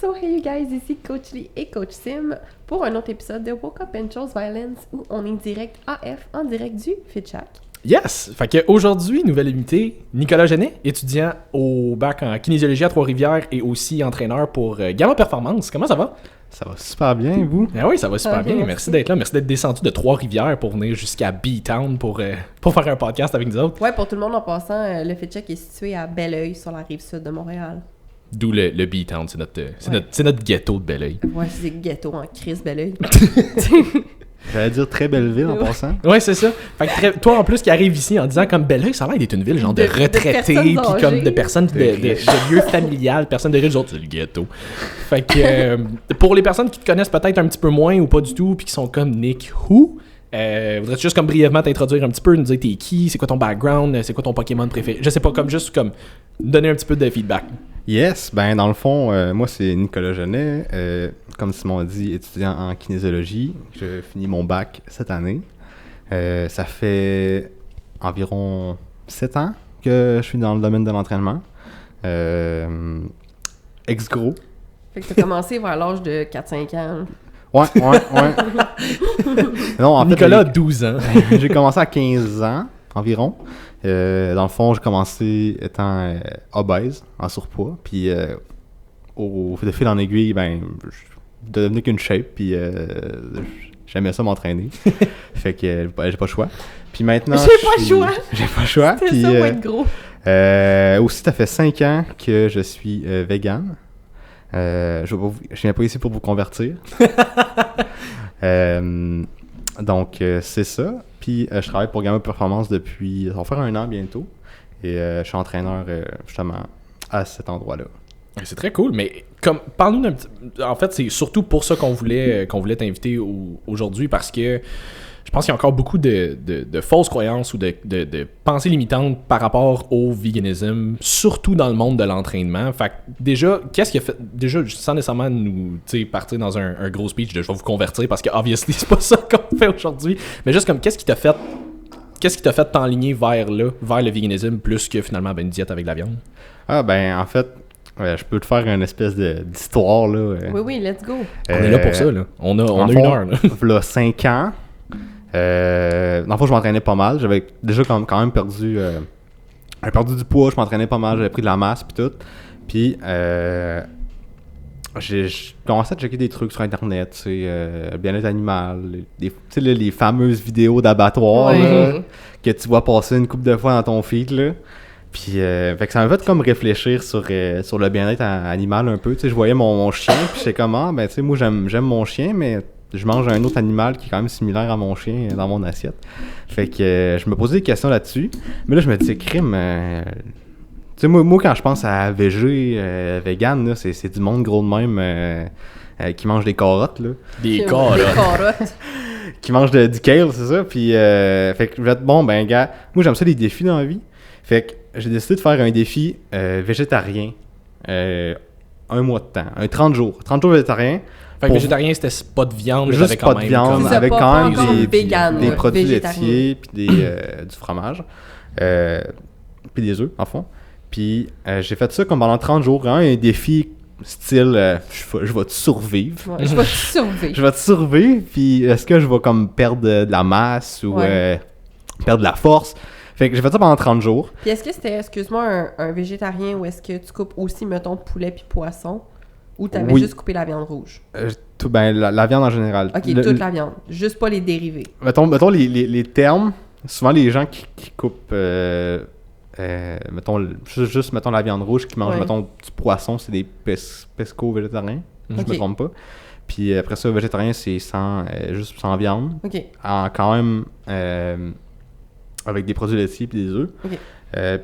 So hey you guys, ici Coach Lee et Coach Sim pour un autre épisode de Woke Up and Chose Violence où on est direct AF, en direct du FitChack. Yes! Fait qu'aujourd'hui, nouvelle invitée, Nicolas Genet, étudiant au bac en kinésiologie à Trois-Rivières et aussi entraîneur pour Gamma Performance. Comment ça va? Ça va super bien, et vous? Ah oui, ça va super bien. Merci d'être là. Merci d'être descendu de Trois-Rivières pour venir jusqu'à B-Town pour faire un podcast avec nous autres. Ouais, pour tout le monde en passant, le FitChack est situé à Belleuil sur la rive sud de Montréal. D'où le B-Town, c'est notre ghetto de Belleuil. Ouais, c'est ghetto en crise Belleuil. J'allais dire très belle ville en passant. Ouais, c'est ça. Fait que toi, en plus, qui arrive ici en disant comme Belleuil, ça a l'air d'être une ville genre de retraités, puis comme de personnes de lieux familiales, personnes de riches, autres, c'est le ghetto. Fait que pour les personnes qui te connaissent peut-être un petit peu moins ou pas du tout, puis qui sont comme Nick Who, voudrais-tu juste comme brièvement t'introduire un petit peu, nous dire t'es qui, c'est quoi ton background, c'est quoi ton Pokémon préféré? Je sais pas, comme juste comme donner un petit peu de feedback. Yes, ben dans le fond, moi c'est Nicolas Genet, comme Simon a dit, étudiant en kinésiologie. Je finis mon bac cette année. Ça fait environ 7 ans que je suis dans le domaine de l'entraînement. Ex-gros. Fait que t'as commencé vers l'âge de 4-5 ans. Ouais. Non, en fait, Nicolas a 12 ans. j'ai commencé à 15 ans environ. Dans le fond, j'ai commencé étant obèse, en surpoids, puis de fil en aiguille, ben, je devenais qu'une shape, puis j'aimais ça m'entraîner. Fait que j'ai pas le choix. Puis maintenant, j'ai pas le choix. C'était Puis, ça, pour être gros. aussi, ça fait 5 ans que je suis vegan. Je viens pas ici pour vous convertir. Donc, c'est ça. Puis, je travaille pour Gamma Performance depuis... Ça va faire 1 an bientôt. Et je suis entraîneur, justement, à cet endroit-là. C'est très cool, mais comme parle-nous d'un petit... En fait, c'est surtout pour ça qu'on voulait t'inviter aujourd'hui, parce que je pense qu'il y a encore beaucoup de fausses croyances ou de pensées limitantes par rapport au véganisme, surtout dans le monde de l'entraînement. Fait que déjà, qu'est-ce qui a fait... Déjà, sans nécessairement nous partir dans un gros speech de « je vais vous convertir » parce que, obviously, c'est pas ça qu'on fait aujourd'hui. Mais juste comme, qu'est-ce qui t'a fait t'enligner vers le véganisme, plus que finalement une diète avec de la viande? Ah, ben, en fait... je peux te faire une espèce d'histoire, là. Oui, let's go. On est là pour ça, là. On a 1 heure, là. Là, 5 ans. Dans le fond, je m'entraînais pas mal. J'avais déjà quand même perdu du poids, je m'entraînais pas mal, j'avais pris de la masse, puis tout. Puis, j'ai commencé à checker des trucs sur Internet, tu sais, bien-être animal, les fameuses vidéos d'abattoir, là, que tu vois passer une couple de fois dans ton feed, là. Puis, fait que ça m'a fait comme réfléchir sur le bien-être animal un peu. Tu sais, je voyais mon chien, puis j'étais comme, ben, tu sais, moi, j'aime mon chien, mais je mange un autre animal qui est quand même similaire à mon chien dans mon assiette. Fait que je me posais des questions là-dessus. Mais là, je me disais, crime, tu sais, moi, quand je pense à végé, vegan, là, c'est du monde gros de même qui mange des carottes, là. Des carottes. Qui mange du kale, c'est ça. Puis, fait que je vais être bon, ben, gars, moi, j'aime ça les défis dans la vie. Fait que j'ai décidé de faire un défi végétarien 1 mois de temps, 30 jours. 30 jours végétarien. Fait que végétarien, c'était pas de viande, mais juste avec quand pas même... de viande, comme... avec quand même des produits végétarien. laitiers, puis du fromage, puis des œufs, en fond. Puis j'ai fait ça comme pendant 30 jours, hein, un défi style je vais te survivre. Ouais, je vais te survivre. Je vais te survivre, puis est-ce que je vais comme perdre de la masse ou perdre de la force? Fait que j'ai fait ça pendant 30 jours. Puis est-ce que c'était, excuse-moi, un végétarien ou est-ce que tu coupes aussi, mettons, poulet puis poisson? Ou t'avais juste coupé la viande rouge? La viande en général. Ok, toute la viande. Juste pas les dérivés. Mettons les termes, souvent les gens qui coupent, mettons, juste mettons la viande rouge, qui mangent, mettons, du poisson, c'est des pesco-végétariens, je me trompe pas. Puis après ça, végétarien, c'est juste sans viande. Ok. Quand même... avec des produits laitiers puis des œufs.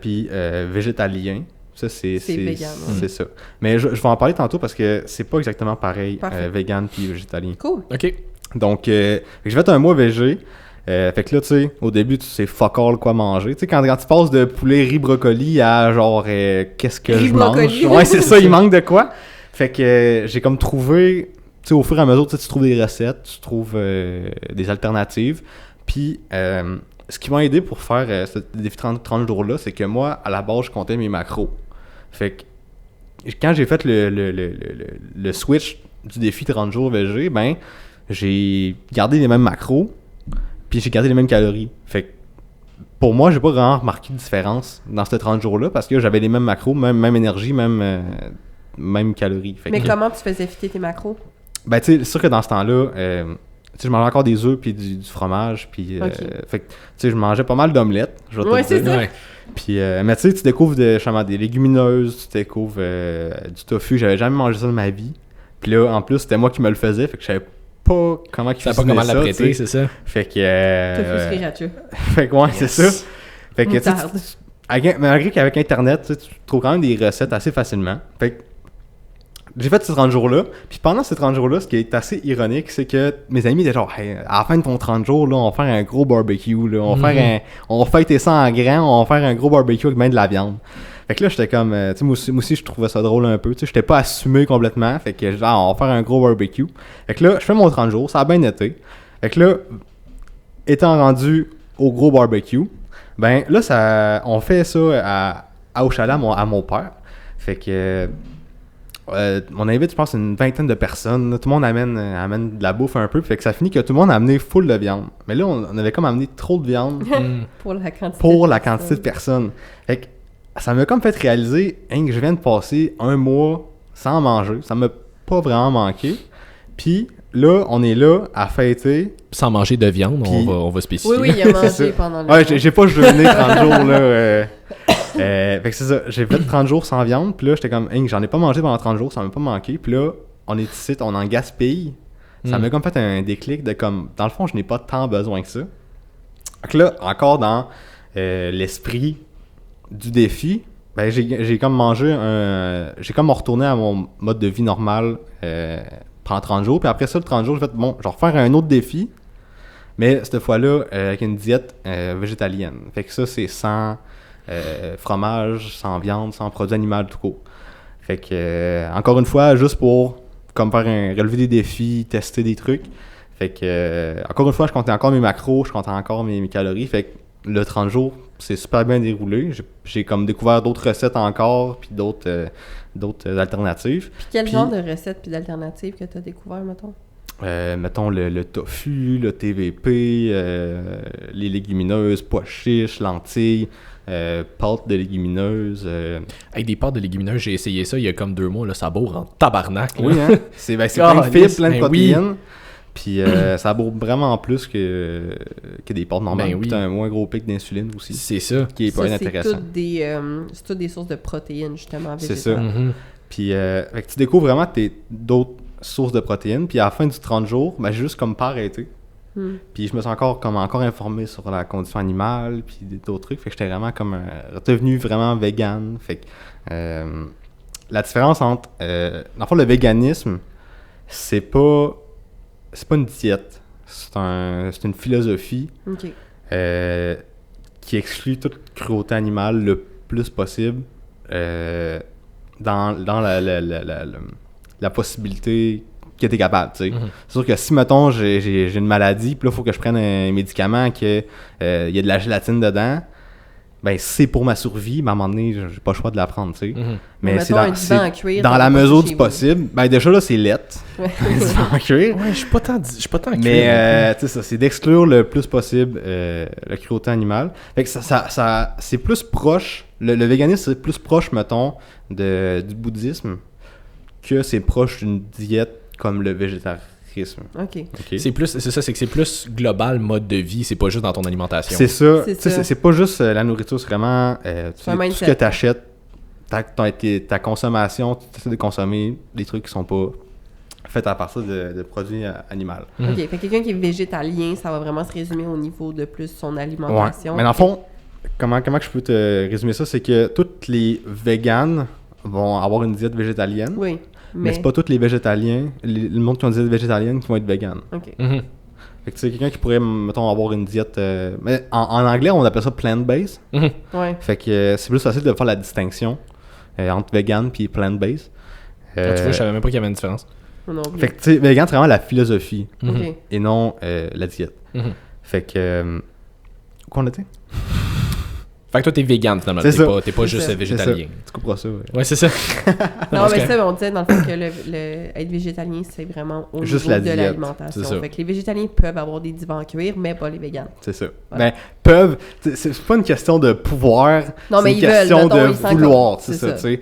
Puis végétalien, ça c'est vegan. C'est ça. Mais je vais en parler tantôt parce que c'est pas exactement pareil, vegan puis végétalien. Cool. OK. Donc, j'ai fait 1 mois végé. Fait que là, tu sais, au début, tu sais fuck all quoi manger. Tu sais, quand tu passes de poulet riz brocoli à genre, qu'est-ce que je mange? Ouais, c'est ça, il manque de quoi. Fait que j'ai comme trouvé, tu sais, au fur et à mesure, tu trouves des recettes, tu trouves des alternatives. Puis, ce qui m'a aidé pour faire ce défi 30 jours-là, c'est que moi, à la base, je comptais mes macros. Fait que quand j'ai fait le switch du défi 30 jours VG, ben, j'ai gardé les mêmes macros, puis j'ai gardé les mêmes calories. Fait que pour moi, j'ai pas vraiment remarqué de différence dans ces 30 jours-là, parce que j'avais les mêmes macros, même énergie, même calories. Fait Mais que, comment tu faisais fitter tes macros? ben, tu sais, c'est sûr que dans ce temps-là, tu sais, je mangeais encore des œufs puis du fromage, puis fait que, tu sais, je mangeais pas mal d'omelettes, je vais te Ouais, le c'est dire. ça. Ouais. Puis, mais tu sais, tu découvres des légumineuses, tu découvres du tofu. J'avais jamais mangé ça de ma vie. Puis là, en plus, c'était moi qui me le faisais, fait que je savais pas comment Tu sais pas comment ça, l'apprêter, tu sais. c'est ça? Fait que... Tofu sriracha. fait que ouais, c'est ça. Fait que, tu sais, Moutarde. malgré qu'avec Internet, tu sais, tu trouves quand même des recettes assez facilement. Fait que j'ai fait ces 30 jours-là. Puis pendant ces 30 jours-là, ce qui est assez ironique, c'est que mes amis étaient genre, hey, à la fin de ton 30 jours, là, on va faire un gros barbecue. Là, on va fêter ça en grand, on va faire un gros barbecue avec même de la viande. Fait que là, j'étais comme, tu sais, moi aussi, je trouvais ça drôle un peu. Tu sais, j'étais pas assumé complètement. Fait que, genre, on va faire un gros barbecue. Fait que là, je fais mon 30 jours, ça a bien été. Fait que là, étant rendu au gros barbecue, ben là, on fait ça au chalet à mon père. Fait que, on invite, je pense, une vingtaine de personnes. Là. Tout le monde amène de la bouffe un peu. Fait que ça finit que tout le monde a amené full de viande. Mais là, on avait comme amené trop de viande Pour la quantité. pour la quantité de personnes. Fait que ça m'a comme fait réaliser que je viens de passer un mois sans manger. Ça m'a pas vraiment manqué. Puis là, on est là à fêter. Sans manger de viande, Puis- on va spécifier. Oui, il a C'est mangé ça. pendant le Ouais, j'ai pas jeûné 30 jours, là. Fait que c'est ça. J'ai fait 30 jours sans viande. Puis là, j'étais comme, j'en ai pas mangé pendant 30 jours. Ça m'a pas manqué. Puis là, on est ici, on en gaspille. Ça m'a comme fait un déclic de comme, dans le fond, je n'ai pas tant besoin que ça. Donc là, encore dans l'esprit du défi, ben j'ai comme mangé j'ai comme retourné à mon mode de vie normal pendant 30 jours. Puis après ça, le 30 jours, j'ai fait, bon, je vais refaire un autre défi. Mais cette fois-là, avec une diète végétalienne. Fait que ça, c'est sans fromage, sans viande, sans produits animaux tout court. Fait que, encore une fois, juste pour comme relever des défis, tester des trucs. Fait que, encore une fois, je comptais encore mes macros, je comptais encore mes calories. Fait que le 30 jours, c'est super bien déroulé. J'ai comme découvert d'autres recettes encore, puis d'autres alternatives. Puis quel genre de recettes puis d'alternatives que tu as découvert, mettons? Mettons le tofu, le TVP, les légumineuses, pois chiches, lentilles, pâtes de légumineuses. Avec des pâtes de légumineuses, j'ai essayé ça il y a comme 2 mois, là, ça bourre en tabarnak. Là. Oui, hein? C'est plein de fibres, plein de Ben protéines. Puis ça bourre vraiment plus que des pâtes normales. Ben oui. Puis t'as un moins gros pic d'insuline aussi, C'est ça. qui est pas Ça, inintéressant. c'est toutes des sources de protéines, justement, C'est végétales. ça. Mhm. Puis fait que tu découvres vraiment d'autres sources de protéines. Puis à la fin du 30 jours, ben, j'ai juste comme pas arrêté. Hmm. Puis je me suis encore informé sur la condition animale, puis d'autres trucs. Fait que j'étais vraiment comme devenu vraiment vegan. Fait que la différence entre... dans le fond, le véganisme, c'est pas une diète. C'est une philosophie OK. qui exclut toute cruauté animale le plus possible dans la possibilité que tu es capable, tu sais. Mhm. C'est sûr que si, mettons, j'ai une maladie, puis là, il faut que je prenne un médicament que il y a de la gélatine dedans, ben, c'est pour ma survie, mais à un moment donné, j'ai pas le choix de la prendre, tu sais. Mhm. Mais Mettons c'est un divan en cuir, dans t'en la as pas mesure chez du vous. possible. Ben, déjà, là, c'est lettre. Ouais. Un divan en cuir. Ouais, je suis pas tant à cuire. Mais, tu sais, ça, c'est d'exclure le plus possible la cruauté animale. Fait que ça c'est plus proche, le véganisme, c'est plus proche, mettons, du bouddhisme que c'est proche d'une diète comme le végétarisme. OK. Ok? c'est que c'est plus global mode de vie, c'est pas juste dans ton alimentation. C'est ça. C'est Tu sais, ça. c'est pas juste la nourriture, c'est vraiment un tout ce mindset. que tu achètes, ta consommation, tu essaies de consommer des trucs qui sont pas faits à partir de produits animaux. Mhm. OK. Fait que quelqu'un qui est végétalien, ça va vraiment se résumer au niveau de plus son Ouais. alimentation. Mais dans le fond, comment que je peux te résumer ça, c'est que toutes les véganes vont avoir une diète végétalienne, Oui. mais c'est pas tous les végétaliens, le monde qui ont une diète végétalienne qui vont être véganes. OK. Mhm. Fait que tu sais, quelqu'un qui pourrait, mettons, avoir une diète... mais en anglais, on appelle ça plant-based. Mhm. Ouais. Fait que c'est plus facile de faire la distinction entre vegan puis plant-based. Ah, tu vois, je savais même pas qu'il y avait une différence. Moi non plus. Fait que tu sais, vegan, c'est vraiment la philosophie Mhm. OK. et non la diète. Mhm. Fait que... où qu'on était? Fait que toi, t'es vegan, finalement. T'es pas juste végétalien. Tu couperas ça, ouais. Ouais, c'est ça. Non, mais ça, on disait dans le fait que être végétalien, c'est vraiment au juste niveau la de diète. l'alimentation. Fait que les végétaliens peuvent avoir des divans en cuir, mais pas les végans. C'est ça. Ben, peuvent... C'est pas une question de pouvoir, non, mais c'est une question de vouloir, c'est ça, tu sais.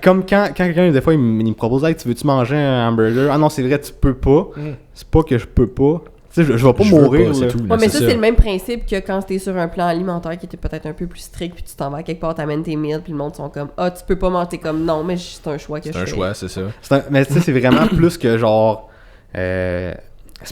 Comme quand quelqu'un, des fois, il me propose « Hey, tu veux-tu manger un hamburger? » Ah non, c'est vrai, tu peux pas. C'est pas que je peux pas. Tu sais, je vais pas mourir, là. Tout, mais ça, c'est le même principe que quand t'es sur un plan alimentaire qui était peut-être un peu plus strict, puis tu t'en vas quelque part, t'amènes tes meals, puis le monde sont comme « Ah, tu peux pas manger. » comme « Non, mais c'est un choix que je fais. » C'est un choix, c'est ça. Mais tu sais, c'est vraiment plus que genre... c'est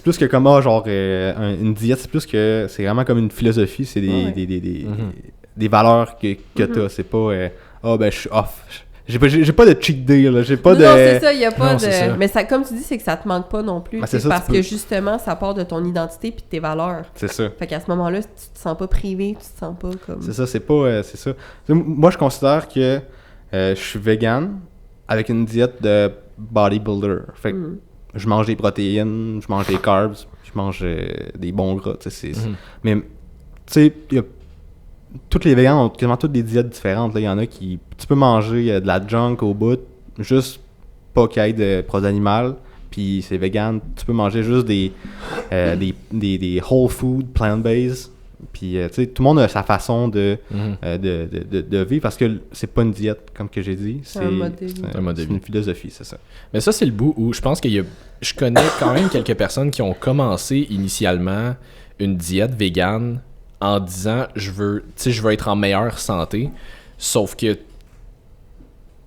plus que comme une diète, c'est vraiment comme une philosophie, c'est des valeurs que t'as. C'est pas ben je suis off. J'ai pas de cheat day, là. J'ai pas de. Non, c'est ça, il y a pas non, de. Mais ça, comme tu dis, c'est que ça te manque pas non plus. Ben, c'est ça, parce que justement, ça part de ton identité puis de tes valeurs. C'est ça. Fait qu'à ce moment-là, tu te sens pas privé, tu te sens pas comme. C'est ça, c'est pas. C'est ça. Moi, je considère que je suis vegan avec une diète de bodybuilder. Fait que je mange des protéines, je mange des carbs, je mange des bons gras, tu sais. Mais, tu sais, toutes les végans ont quasiment toutes des diètes différentes. Il y en a qui... Tu peux manger de la junk au bout, juste pas qu'il y ait de produits animaux, puis c'est vegan. Tu peux manger juste des whole food, plant-based. Puis, tu sais, tout le monde a sa façon de vivre, parce que c'est pas une diète, comme que j'ai dit. C'est un mode de vie. C'est une philosophie, c'est ça. Mais ça, c'est le bout où je pense je connais quand même quelques personnes qui ont commencé initialement une diète végane en disant je veux être en meilleure santé, sauf que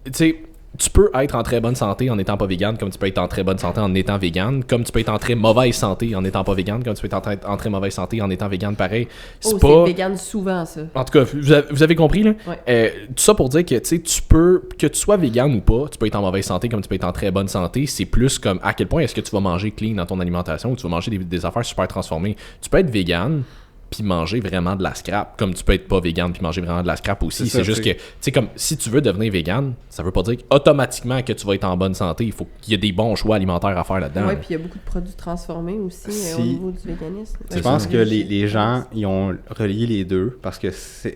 tu peux être en très bonne santé en n'étant pas vegan, comme tu peux être en très bonne santé en étant vegan, comme tu peux être en très mauvaise santé en n'étant pas vegan, comme tu peux être en très mauvaise santé en étant vegan pareil. C'est vegan souvent, ça. En tout cas, vous avez compris, là? Ouais. Tout ça pour dire que tu peux, que tu sois vegan ou pas, tu peux être en mauvaise santé comme tu peux être en très bonne santé. C'est plus comme à quel point est-ce que tu vas manger clean dans ton alimentation ou tu vas manger des affaires super transformées. Tu peux être vegan puis manger vraiment de la scrap, comme tu peux être pas vegan puis manger vraiment de la scrap aussi. C'est juste que, tu sais, comme si tu veux devenir vegan, ça veut pas dire automatiquement que tu vas être en bonne santé. Il faut qu'il y ait des bons choix alimentaires à faire là-dedans. Oui, puis il y a beaucoup de produits transformés aussi au niveau du véganisme. Je pense que les gens, ils ont relié les deux, parce que si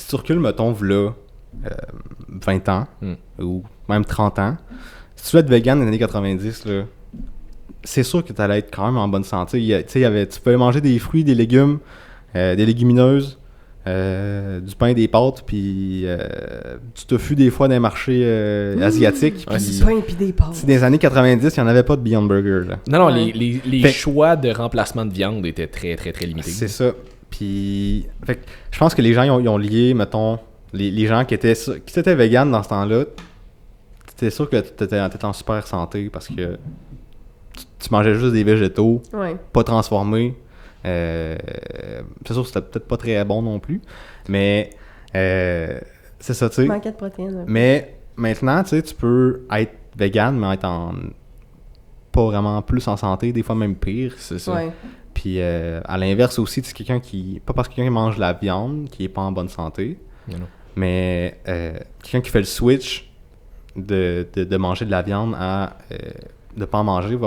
tu recules, mettons, v'là 20 ans, ou même 30 ans, si tu veux être vegan dans les années 90, là, c'est sûr que tu allais être quand même en bonne santé. Tu pouvais manger des fruits, des légumes, des légumineuses, du pain, des pâtes, puis du tofu des fois dans les marchés asiatiques. Du pain puis des pâtes. Dans les années 90, il n'y en avait pas de Beyond Burger. Là. Non, les choix de remplacement de viande étaient très, très, très limités. C'est ça. Puis, je pense que les gens ils ont lié, mettons, les gens qui étaient véganes dans ce temps-là, t'étais sûr que t'étais en super santé parce que tu mangeais juste des végétaux, pas transformés. C'est sûr que c'était peut-être pas très bon non plus, mais c'est ça, tu sais. Manquait de protéines. Ouais. Mais maintenant, tu sais, tu peux être vegan, mais être pas vraiment plus en santé, des fois même pire. C'est ça. Ouais. Puis à l'inverse aussi, c'est quelqu'un qui... Pas parce que quelqu'un mange de la viande, qui est pas en bonne santé, mais quelqu'un qui fait le switch de manger de la viande à de pas en manger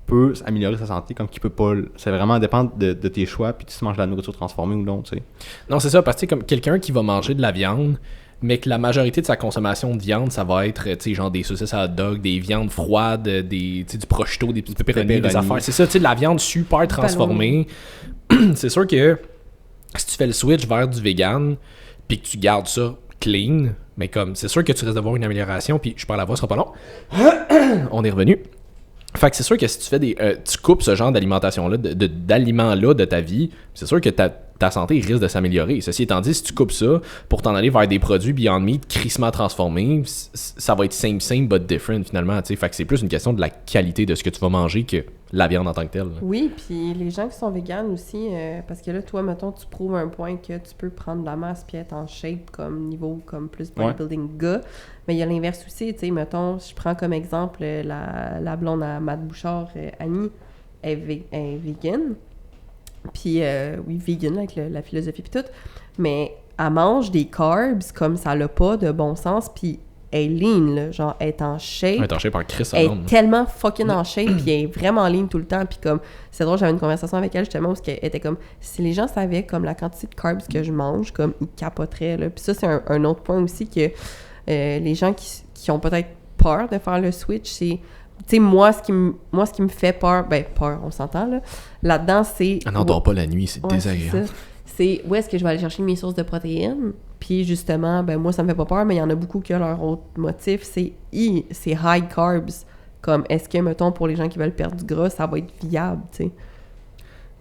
peut améliorer sa santé, comme qu'il peut pas. C'est vraiment dépendre de tes choix, puis tu manges de la nourriture transformée ou non, tu sais. Non, c'est ça, parce que comme quelqu'un qui va manger de la viande, mais que la majorité de sa consommation de viande, ça va être, tu sais, genre des saucisses à hot dog, des viandes froides, du prosciutto, des petits pepperoni, des affaires. C'est ça, tu sais, de la viande super transformée. C'est sûr que si tu fais le switch vers du vegan, puis que tu gardes ça clean, mais comme, c'est sûr que tu risques d'avoir une amélioration, puis je parle à la voix, ce sera pas long. On est revenu. Fait que c'est sûr que si tu fais tu coupes ce genre d'alimentation-là, d'aliments-là de ta vie, c'est sûr que ta santé risque de s'améliorer. Ceci étant dit, si tu coupes ça pour t'en aller vers des produits Beyond Meat crissement transformés, ça va être same but different finalement. T'sais. Fait que c'est plus une question de la qualité de ce que tu vas manger que la viande en tant que telle. Là. Oui, puis les gens qui sont véganes aussi, parce que là, toi, mettons, tu prouves un point que tu peux prendre de la masse puis être en shape comme niveau comme plus bodybuilding gars. Mais il y a l'inverse aussi, tu sais, mettons, je prends comme exemple la blonde à Matt Bouchard, Annie, elle est vegan. Puis, oui, vegan, avec la philosophie puis tout. Mais elle mange des carbs comme ça n'a pas de bon sens. Puis, elle est lean, là. Genre, elle est en shape. Elle est en shape par Chris Elle Allen. est tellement fucking en shape, puis elle est vraiment lean tout le temps. Puis comme, c'est drôle, j'avais une conversation avec elle justement, parce qu'elle était comme, si les gens savaient comme la quantité de carbs que je mange, comme, ils capoteraient, là. Puis ça, c'est un autre point aussi que les gens qui ont peut-être peur de faire le switch, c'est... Tu sais, moi, ce qui me fait peur, on s'entend, là. Là-dedans, c'est... Ah non, dort pas la nuit, c'est Ouais, désagréable. c'est où est-ce que je vais aller chercher mes sources de protéines. Puis justement, moi, ça me fait pas peur, mais il y en a beaucoup qui ont leur autre motif, c'est high carbs. Comme, est-ce que, mettons, pour les gens qui veulent perdre du gras, ça va être viable, tu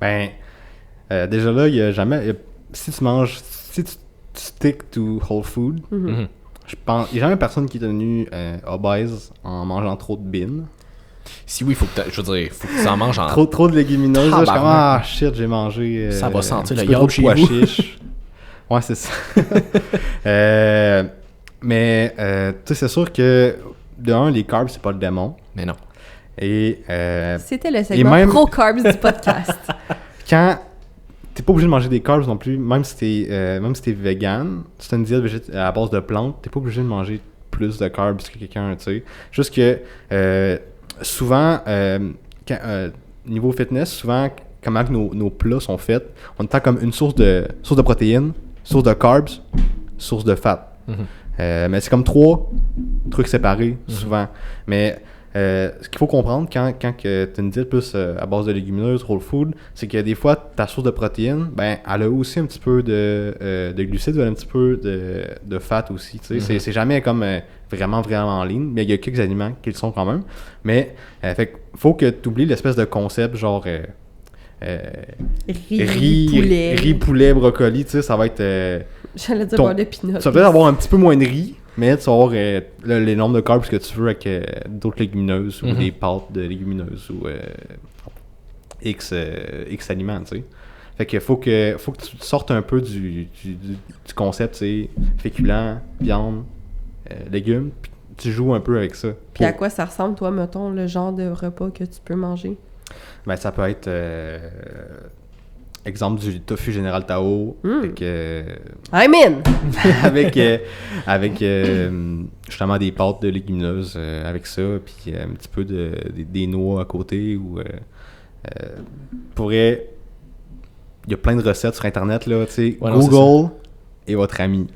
sais? Déjà là, il y a jamais... si tu stick to whole food, je pense... Il n'y a jamais personne qui est devenu obèse en mangeant trop de beans. Si oui, faut que tu en manges en... Trop de légumineuses. Là, je suis comme, shit, j'ai mangé... ça va sentir le yaourt yaourt chez vous. Chiche. Ouais, c'est ça. Mais, tu sais, c'est sûr que, de un, les carbs, c'est pas le démon. Mais non. Et... C'était le segment pro-carbs du podcast. Quand... T'es pas obligé de manger des carbs non plus, même si t'es vegan, si t'as une diète à base de plantes, t'es pas obligé de manger plus de carbs que quelqu'un, tu sais. Juste que, souvent, niveau fitness, souvent, comment nos plats sont faits, on entend comme une source de protéines, source de carbs, source de fat. Mais c'est comme 3 trucs séparés, souvent. Mais ce qu'il faut comprendre quand tu as une diète plus à base de légumineuses, whole food, c'est que des fois, ta source de protéines, elle a aussi un petit peu de glucides, elle a un petit peu de fat aussi. C'est jamais comme vraiment, vraiment lean, mais il y a quelques aliments qui le sont quand même. Mais fait faut que tu oublies l'espèce de concept genre riz, poulet, brocoli, ça va être... J'allais dire beurre de pinot. Ça va peut-être avoir un petit peu moins de riz, mais tu vas avoir les nombres de carbs que tu veux avec d'autres légumineuses ou des pâtes de légumineuses ou X aliments, tu sais. Fait que faut que tu sortes un peu du concept, tu sais, féculents, viande, légumes, puis tu joues un peu avec ça. Puis à quoi ça ressemble, toi, mettons, le genre de repas que tu peux manger? Ça peut être... exemple du tofu Général Tao avec I'm in! avec justement des pâtes de légumineuses avec ça, puis un petit peu des noix à côté ou il y a plein de recettes sur internet là, tu sais, Google est votre ami.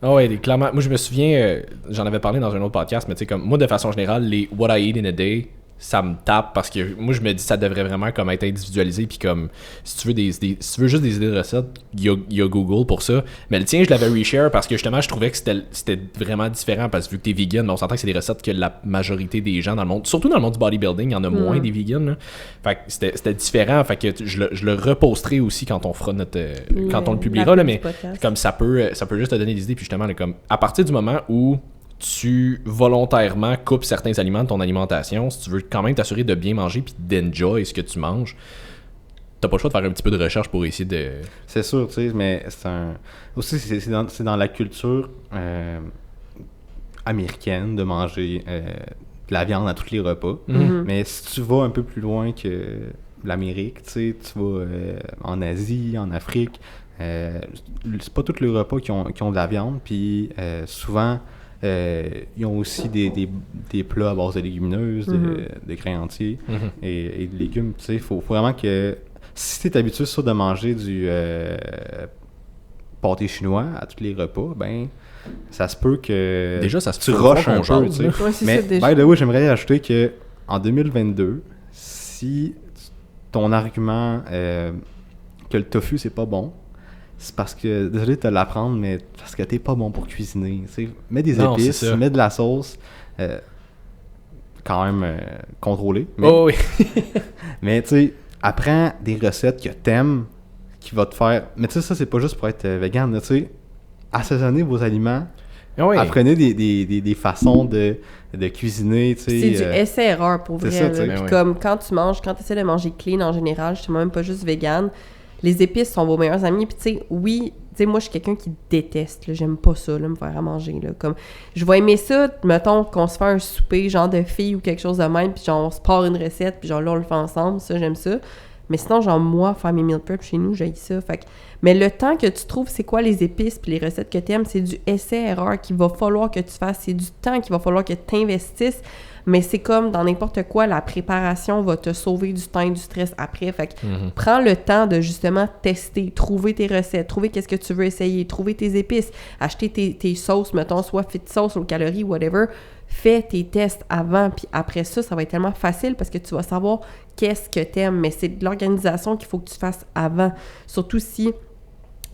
Ah ouais, clairement. Moi je me souviens, j'en avais parlé dans un autre podcast, mais tu sais, comme moi de façon générale, les What I Eat in a Day, ça me tape parce que moi je me dis ça devrait vraiment comme être individualisé, puis comme si tu veux si tu veux juste des idées de recettes, il y a Google pour ça, mais le tien je l'avais reshare parce que justement je trouvais que c'était vraiment différent, parce que vu que t'es vegan, on s'entend que c'est des recettes que la majorité des gens dans le monde, surtout dans le monde du bodybuilding, il y en a moins des vegans là. Fait que c'était différent, fait que je le reposterai aussi quand on fera quand on le publiera là, mais comme ça peut juste te donner des idées, puis justement là, comme à partir du moment où tu volontairement coupes certains aliments de ton alimentation, si tu veux quand même t'assurer de bien manger puis d'enjoy ce que tu manges, t'as pas le choix de faire un petit peu de recherche pour essayer de... C'est sûr, tu sais, mais aussi c'est dans la culture américaine de manger de la viande à tous les repas. Mais si tu vas un peu plus loin que l'Amérique, tu sais, tu vas en Asie, en Afrique, c'est pas tous les repas qui ont de la viande, puis souvent ils ont aussi des plats à base de légumineuses, de grains entiers et de légumes. Tu sais, faut vraiment que si tu es habitué sur de manger du pâté chinois à tous les repas, ça se peut que déjà, ça se tu rushes un peu. Tu sais. Mais by the way, j'aimerais ajouter que en 2022, si ton argument que le tofu c'est pas bon, c'est parce que, désolé de te l'apprendre, mais parce que t'es pas bon pour cuisiner. T'sais. Mets des épices, mets de la sauce, quand même contrôlée. Oui. Mais tu sais, apprends des recettes que t'aimes, qui va te faire... Mais tu sais, ça, c'est pas juste pour être vegan, tu sais. Assaisonnez vos aliments. Apprenez des façons de cuisiner, tu sais. C'est du essai-erreur pour vrai. Ça, puis comme quand tu essaies de manger clean en général, je suis même pas juste vegan, les épices sont vos meilleurs amis. Puis tu sais, oui, tu sais, moi je suis quelqu'un qui déteste, là, j'aime pas ça, là, me faire à manger, là. Comme, je vais aimer ça, mettons qu'on se fait un souper genre de filles ou quelque chose de même, puis genre on se part une recette, puis genre là on le fait ensemble, ça j'aime ça. Mais sinon, genre, moi, faire mes meal prep chez nous, j'haïs ça. Fait que... Mais le temps que tu trouves c'est quoi les épices puis les recettes que t'aimes, c'est du essai-erreur qu'il va falloir que tu fasses. C'est du temps qu'il va falloir que tu investisses. Mais c'est comme dans n'importe quoi, la préparation va te sauver du temps et du stress après. Fait que prends le temps de justement tester, trouver tes recettes, trouver qu'est-ce que tu veux essayer, trouver tes épices, acheter tes sauces, mettons, soit fit sauce aux calories, whatever. Fais tes tests avant, puis après ça, ça va être tellement facile parce que tu vas savoir qu'est-ce que t'aimes. Mais c'est de l'organisation qu'il faut que tu fasses avant. Surtout si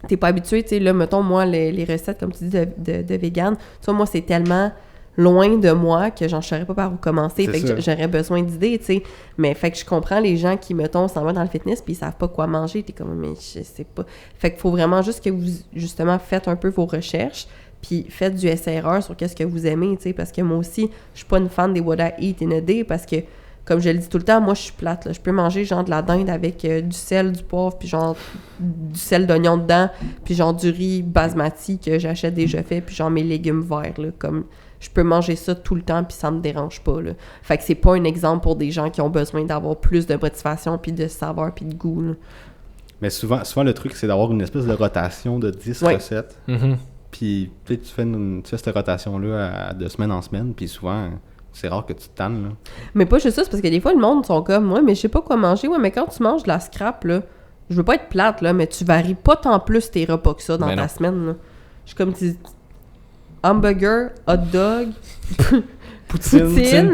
t'es pas habitué, tu sais, là, mettons, moi, les recettes, comme tu dis, de vegan, tu vois, moi, c'est tellement loin de moi que j'en saurais pas par où commencer. C'est fait que j'aurais besoin d'idées, tu sais. Mais fait que je comprends les gens qui, mettons, s'en vont dans le fitness puis ils savent pas quoi manger. T'es comme, mais je sais pas. Fait qu'il faut vraiment juste que vous, justement, faites un peu vos recherches puis faites du essai-erreur sur qu'est-ce que vous aimez, tu sais. Parce que moi aussi, je suis pas une fan des what I eat in a day parce que, comme je le dis tout le temps, moi, je suis plate, là. Je peux manger, genre, de la dinde avec du sel, du poivre, puis genre, du sel d'oignon dedans, puis genre, du riz basmati que j'achète déjà fait, puis genre, mes légumes verts, là, comme... Je peux manger ça tout le temps puis ça me dérange pas, là. Fait que c'est pas un exemple pour des gens qui ont besoin d'avoir plus de motivation puis de saveur puis de goût, là. Mais souvent, le truc, c'est d'avoir une espèce de rotation de 10 recettes. Puis tu fais cette rotation-là de semaine en semaine, puis souvent, c'est rare que tu te tannes, là. Mais pas juste ça, c'est parce que des fois, le monde sont comme, ouais, mais je sais pas quoi manger. Ouais, mais quand tu manges de la scrap, là, je veux pas être plate, là, mais tu varies pas tant plus tes repas que ça dans ta semaine, là. Je suis comme, tu dis, hamburger, hot dog, poutine,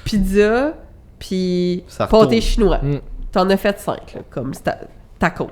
pizza, puis pâté chinois. T'en as fait 5, là, comme tacos.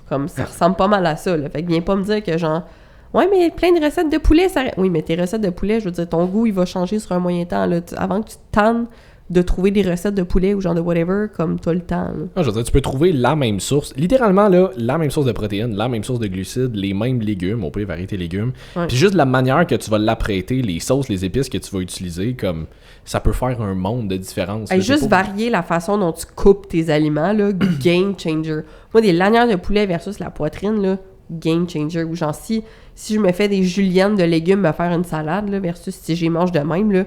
Comme ça ressemble pas mal à ça, là. Fait que viens pas me dire que genre, ouais, mais plein de recettes de poulet, ça... Oui, mais tes recettes de poulet, je veux dire, ton goût, il va changer sur un moyen temps, là. Avant que tu te tannes de trouver des recettes de poulet ou genre de whatever, comme t'as le temps, là. Je veux dire, tu peux trouver la même source, littéralement, là, la même source de protéines, la même source de glucides, les mêmes légumes, on peut varier tes légumes. Ouais. Puis juste la manière que tu vas l'apprêter, les sauces, les épices que tu vas utiliser, comme ça peut faire un monde de différence. Hey, juste varier la façon dont tu coupes tes aliments, là, game changer. Moi, des lanières de poulet versus la poitrine, là, game changer. Ou genre, si je me fais des juliennes de légumes me faire une salade, là, versus si j'y mange de même, là,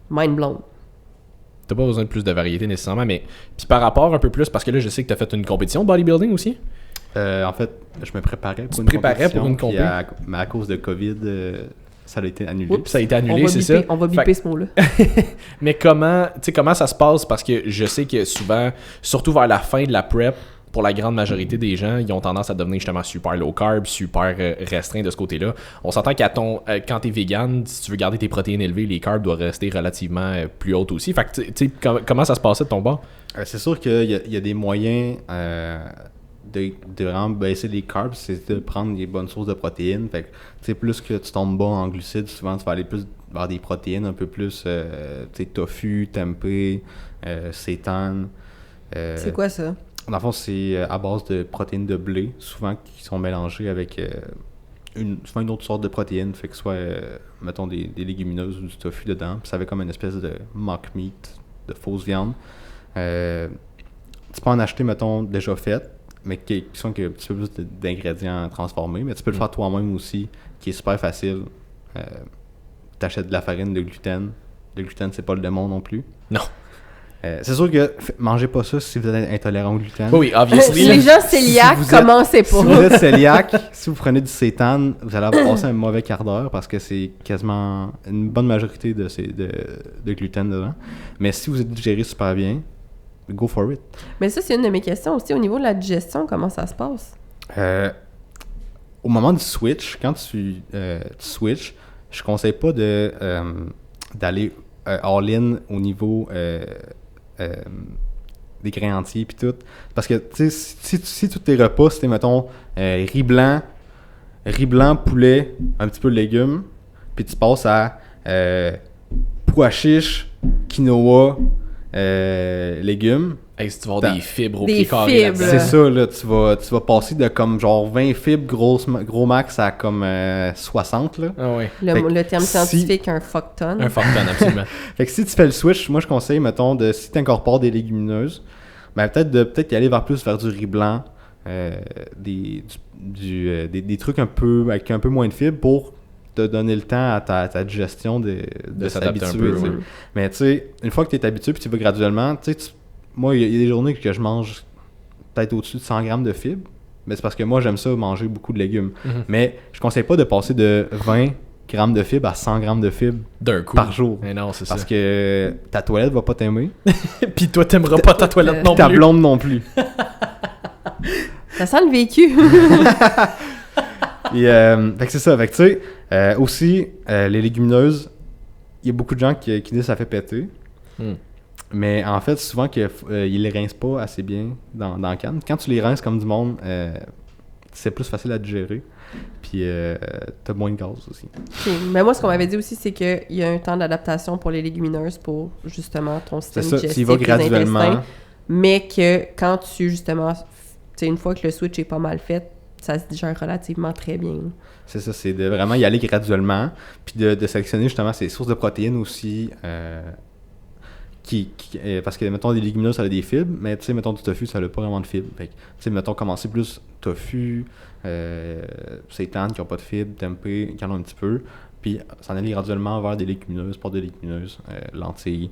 mind blown. T'as pas besoin de plus de variété nécessairement, mais puis par rapport un peu plus, parce que là, je sais que t'as fait une compétition de bodybuilding aussi. En fait, je me préparais pour une compétition. Mais à cause de COVID, ça a été annulé. Oups, ça a été annulé, c'est ça. On va biper ce mot-là. Mais comment ça se passe? Parce que je sais que souvent, surtout vers la fin de la prep, pour la grande majorité des gens, ils ont tendance à devenir justement super low carb, super restreint de ce côté-là. On s'entend qu'à quand t'es vegan, si tu veux garder tes protéines élevées, les carbs doivent rester relativement plus hautes aussi. Fait que, tu sais, comment ça se passait de ton bord? C'est sûr qu'il y a des moyens de vraiment baisser les carbs, c'est de prendre des bonnes sources de protéines. Fait que, tu sais, plus que tu tombes bas en glucides, souvent tu vas aller plus vers des protéines un peu plus, tu sais, tofu, tempeh, seitan. C'est quoi ça? Dans le fond, c'est à base de protéines de blé, souvent qui sont mélangées avec souvent une autre sorte de protéines, fait que soit, mettons, des légumineuses ou du tofu dedans, puis ça avait comme une espèce de mock meat, de fausse viande. Tu peux en acheter, mettons, déjà fait, mais qui sont un petit peu plus d'ingrédients transformés, mais tu peux le faire toi-même aussi, qui est super facile. T'achètes de la farine, de gluten. Le gluten, c'est pas le démon non plus. Non. C'est sûr que mangez pas ça si vous êtes intolérant au gluten. Oui, obviously. Les gens cœliaques, commencez pas. Si vous êtes cœliaque, si vous prenez du seitan, vous allez passer un mauvais quart d'heure parce que c'est quasiment une bonne majorité de gluten dedans. Mais si vous êtes digéré super bien, go for it. Mais ça, c'est une de mes questions aussi. Au niveau de la digestion, comment ça se passe? Au moment du switch, quand tu switches, je conseille pas d'aller all-in au niveau des grains entiers puis tout. Parce que, tu sais, si tous tes repas, c'était, mettons, riz blanc, poulet, un petit peu de légumes, puis tu passes à pois chiches, quinoa, légumes. Hey, si tu vas avoir des fibres au des pied carré fibres. C'est ça, là. Tu vas passer de comme genre 20 fibres gros max à comme 60, là. Ah oui. Le terme scientifique, un fuck-ton. Un fuck-ton, absolument. Fait que si tu fais le switch, moi je conseille, mettons, si tu incorpores des légumineuses, ben peut-être y aller vers du riz blanc, des trucs avec un peu moins de fibres pour te donner le temps à ta digestion de s'adapter s'habituer. un peu, ouais. Mais tu sais, une fois que tu es habitué puis tu vas graduellement, tu sais, moi il y a des journées que je mange peut-être au-dessus de 100 grammes de fibres. Mais c'est parce que moi, j'aime ça, manger beaucoup de légumes. Mais je conseille pas de passer de 20 grammes de fibres à 100 grammes de fibres d'un coup. par jour. Mais non, c'est Parce que ta toilette va pas t'aimer. Puis toi, t'aimeras pas ta toilette non plus. Ta blonde non plus. Ça sent le vécu. Et, fait que c'est ça. Fait que tu sais, aussi, les légumineuses, il y a beaucoup de gens qui disent que ça fait péter. Mais en fait, souvent, ils les rincent pas assez bien dans la canne. Quand tu les rinces comme du monde, c'est plus facile à digérer. Puis t'as moins de gaz aussi. Okay. Mais moi, ce qu'on m'avait dit aussi, c'est qu'il y a un temps d'adaptation pour les légumineuses pour justement ton système digestif, tu y vas graduellement. Mais que quand tu, justement, une fois que le switch est pas mal fait, ça se digère relativement très bien. C'est ça, c'est de vraiment y aller graduellement. Puis de sélectionner justement ces sources de protéines aussi. Parce que, mettons, des légumineuses, ça a des fibres, mais tu sais, mettons, du tofu, ça n'a pas vraiment de fibres. Fait que, tu sais, mettons, commencer plus tofu, seitan qui n'ont pas de fibres, tempeh qui en ont un petit peu, puis s'en aller graduellement vers des légumineuses, pas de légumineuses, lentilles.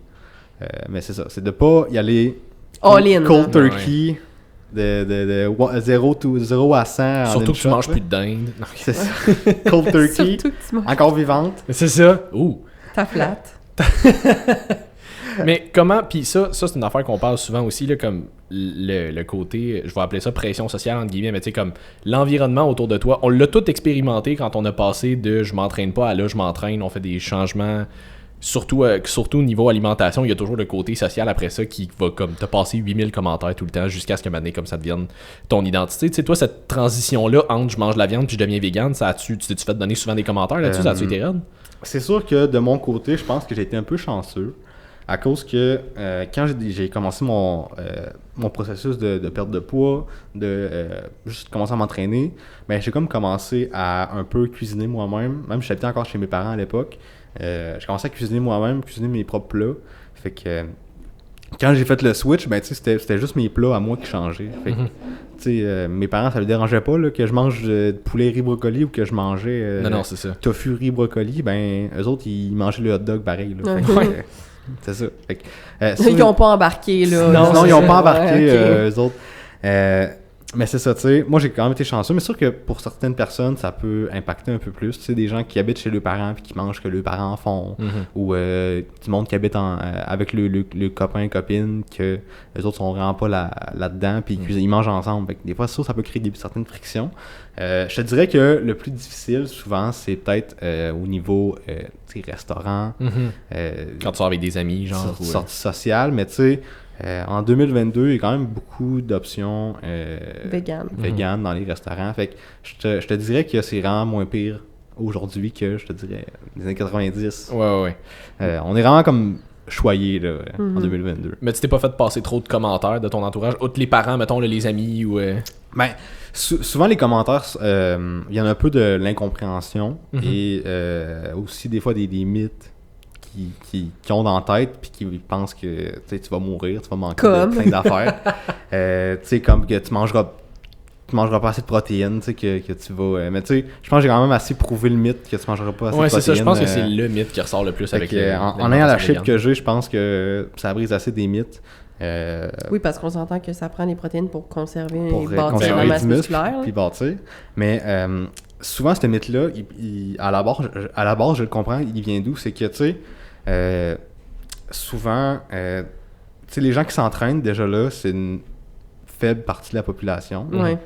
Mais c'est ça, c'est de pas y aller all-in. Cold turkey, de 0 à 100. Surtout que tu manges plus de dinde. C'est ça. Cold turkey, encore vivante. C'est ça. Ouh. Ta flatte. Mais comment, puis ça c'est une affaire qu'on parle souvent aussi, là, comme le côté, je vais appeler ça pression sociale, entre guillemets, mais tu sais, comme l'environnement autour de toi, on l'a tout expérimenté quand on a passé de je m'entraîne pas à là, je m'entraîne, on fait des changements, surtout au niveau alimentation, il y a toujours le côté social après ça qui va comme te passer 8000 commentaires tout le temps jusqu'à ce que maintenant, comme ça devienne ton identité. Tu sais, toi, cette transition-là entre je mange de la viande puis je deviens vegan, tu t'es-tu fait donner souvent des commentaires là-dessus, ça a-tu été raide? C'est sûr que de mon côté, je pense que j'ai été un peu chanceux. À cause que quand j'ai commencé mon processus de perte de poids, juste commencer à m'entraîner, ben j'ai comme commencé à un peu cuisiner moi-même. Même si j'habitais encore chez mes parents à l'époque, j'ai commencé à cuisiner moi-même, cuisiner mes propres plats. Fait que quand j'ai fait le switch, ben tu sais, c'était juste mes plats à moi qui changeaient. Fait que, tu sais, mes parents, ça les dérangeait pas là, que je mange de poulet riz brocoli ou que je mangeais non, c'est ça. Tofu riz brocoli. Ben eux autres, ils mangeaient le hot dog pareil. Là. Fait que, c'est ça. Fait que, ils n'ont pas embarqué, là. Non, ils n'ont pas embarqué, eux autres. Mais c'est ça, tu sais. Moi, j'ai quand même été chanceux, mais c'est sûr que pour certaines personnes, ça peut impacter un peu plus. Tu sais, des gens qui habitent chez leurs parents puis qui mangent ce que leurs parents font. Ou du monde qui habite avec le copain, copine, que les autres sont vraiment pas là-dedans puis ils mangent ensemble. Fait que des fois, ça peut créer certaines frictions. Je te dirais que le plus difficile, souvent, c'est peut-être au niveau restaurant. Quand tu sors avec des amis, genre. Sortie sociale, mais tu sais, en 2022, il y a quand même beaucoup d'options vegan dans les restaurants. Fait que je te dirais que c'est vraiment moins pire aujourd'hui que, je te dirais, les années 90. Ouais. On est vraiment comme choyé là, en 2022. Mais tu t'es pas fait passer trop de commentaires de ton entourage, outre les parents, mettons, là, les amis ou... Ben, souvent les commentaires, il y en a un peu de l'incompréhension et aussi des fois des mythes qui ont dans la tête puis qui pensent que tu vas mourir, tu vas manquer de plein d'affaires. Tu sais, comme que tu mangeras pas assez de protéines, tu sais, que tu vas... mais tu sais, je pense que j'ai quand même assez prouvé le mythe que tu mangeras pas assez de protéines. Ouais, c'est ça, je pense que c'est le mythe qui ressort le plus avec en ayant la shape que j'ai, je pense que ça brise assez des mythes. Oui, parce qu'on s'entend que ça prend des protéines pour conserver et bâtir la masse musculaire. Puis bâtir. Mais souvent, ce mythe-là, à la base, je le comprends, il vient d'où? C'est que, tu sais, souvent, tu sais, les gens qui s'entraînent, déjà là, c'est une faible partie de la population. Ouais.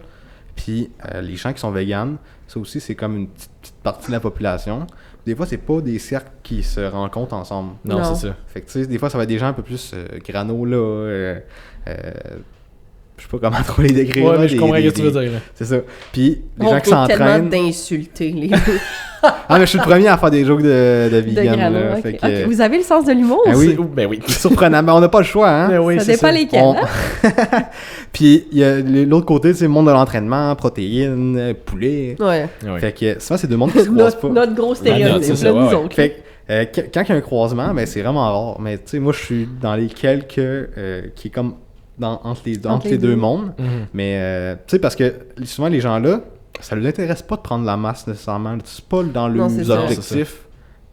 Puis les gens qui sont véganes, ça aussi, c'est comme une petite partie de la population. Des fois, c'est pas des cercles qui se rencontrent ensemble. Non. C'est ça. Fait que, tu sais, des fois, ça va être des gens un peu plus granola, je sais pas comment trop les décrire. Ouais, mais je comprends ce que tu veux dire. C'est ça. Puis, les gens qui s'entraînent... tellement d'insulter les Ah, mais je suis le premier à faire des jokes de vegan. Là, fait que... Vous avez le sens de l'humour? Ben oui. C'est surprenant, mais on n'a pas le choix. Hein? Oui, ça dépend lesquels. Puis, il y a l'autre côté, c'est le monde de l'entraînement, protéines, poulet. Ouais. Fait que souvent, c'est deux mondes qui se croisent pas. Notre gros stéréotype, là, nous autres. Fait que quand il y a un croisement, ben, c'est vraiment rare. Mais tu sais, moi, je suis dans les quelques qui est comme entre les deux mondes. Mais tu sais, parce que souvent, les gens-là, ça ne leur intéresse pas de prendre la masse nécessairement. C'est pas dans leurs objectifs.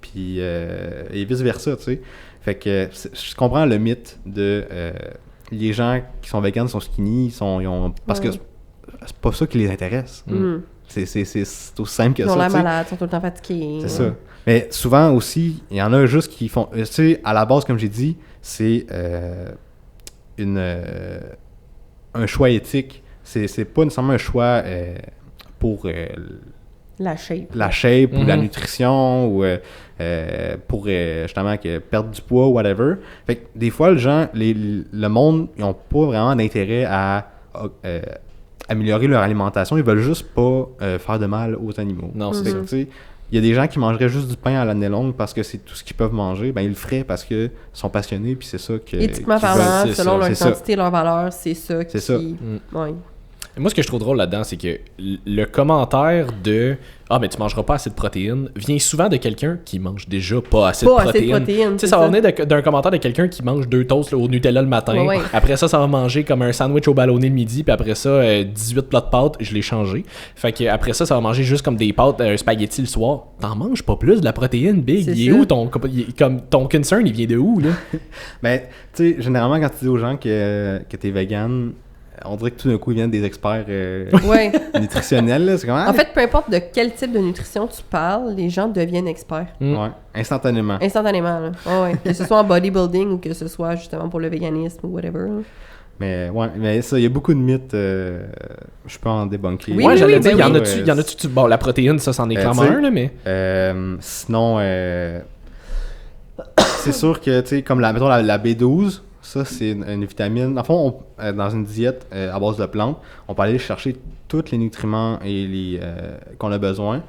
Puis, et vice-versa, tu sais. Fait que je comprends le mythe de les gens qui sont véganes sont skinny, parce que c'est pas ça qui les intéresse. C'est aussi simple que ça. Ils ont l'air malades, ils sont tout le temps fatigués. C'est ça. Mais souvent aussi, il y en a juste qui font... Tu sais, à la base, comme j'ai dit, c'est un choix éthique. C'est pas nécessairement un choix pour la shape ou la nutrition ou pour justement perdre du poids ou whatever. Fait que des fois, le monde, ils n'ont pas vraiment d'intérêt à améliorer leur alimentation. Ils veulent juste pas faire de mal aux animaux. Non, c'est ça. Il y a des gens qui mangeraient juste du pain à l'année longue parce que c'est tout ce qu'ils peuvent manger. Ben, ils le feraient parce qu'ils sont passionnés, puis c'est ça que... Éthiquement parlant, selon leur quantité et leur valeur, c'est ça qui... C'est ça. Ouais. Et moi, ce que je trouve drôle là-dedans, c'est que le commentaire de « Ah, mais tu mangeras pas assez de protéines » vient souvent de quelqu'un qui mange déjà pas assez de protéines. Tu sais, ça va venir d'un commentaire de quelqu'un qui mange 2 toasts là, au Nutella le matin. Ouais. Après ça va manger comme un sandwich au ballonné le midi. Puis après ça, 18 plats de pâtes, je l'ai changé. Fait que après ça va manger juste comme des pâtes, un spaghetti le soir. T'en manges pas plus de la protéine, Big. C'est il est ça. où ton concern, il vient de où, là? Ben, tu sais, généralement, quand tu dis aux gens que t'es vegan, on dirait que tout d'un coup, ils viennent des experts nutritionnels. Là. C'est comme, En fait, peu importe de quel type de nutrition tu parles, les gens deviennent experts. Ouais, instantanément. Instantanément, là. Ouais. Que ce soit en bodybuilding ou que ce soit justement pour le véganisme ou whatever. Là. Mais ça, il y a beaucoup de mythes. Je peux en débunker. Oui, Ouais, j'allais dire, ben il y en a-tu... Bon, la protéine, ça, c'en est clairement un, là, mais... Sinon, c'est sûr que, tu sais, comme mettons la B12, ça, c'est une vitamine. Dans le fond, dans une diète à base de plantes, on peut aller chercher tous les nutriments et qu'on a besoin,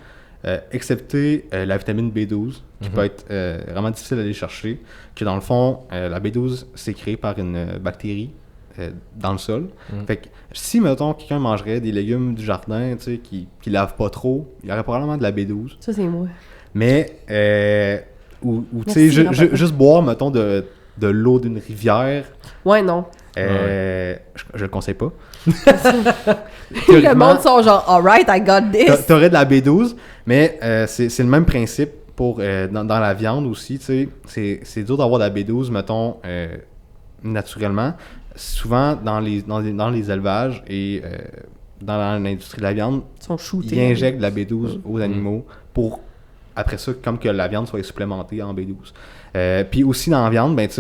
excepté la vitamine B12, qui peut être vraiment difficile à aller chercher. Que dans le fond, la B12, c'est créé par une bactérie dans le sol. Fait que si, mettons, quelqu'un mangerait des légumes du jardin, tu sais, qui lavent pas trop, il y aurait probablement de la B12. Ça, c'est moi. Mais, ou tu sais, juste boire, mettons, de l'eau d'une rivière. Ouais, non. Je le conseille pas. Le monde sont genre, alright, I got this. T'aurais de la B12, mais c'est le même principe pour dans la viande aussi, tu sais. C'est dur d'avoir de la B12, mettons, naturellement. Souvent, dans les élevages et dans l'industrie de la viande, Ils sont shootés. ils injectent de la B12 aux animaux pour, après ça, comme que la viande soit supplémentée en B12. Puis aussi dans la viande, ben tu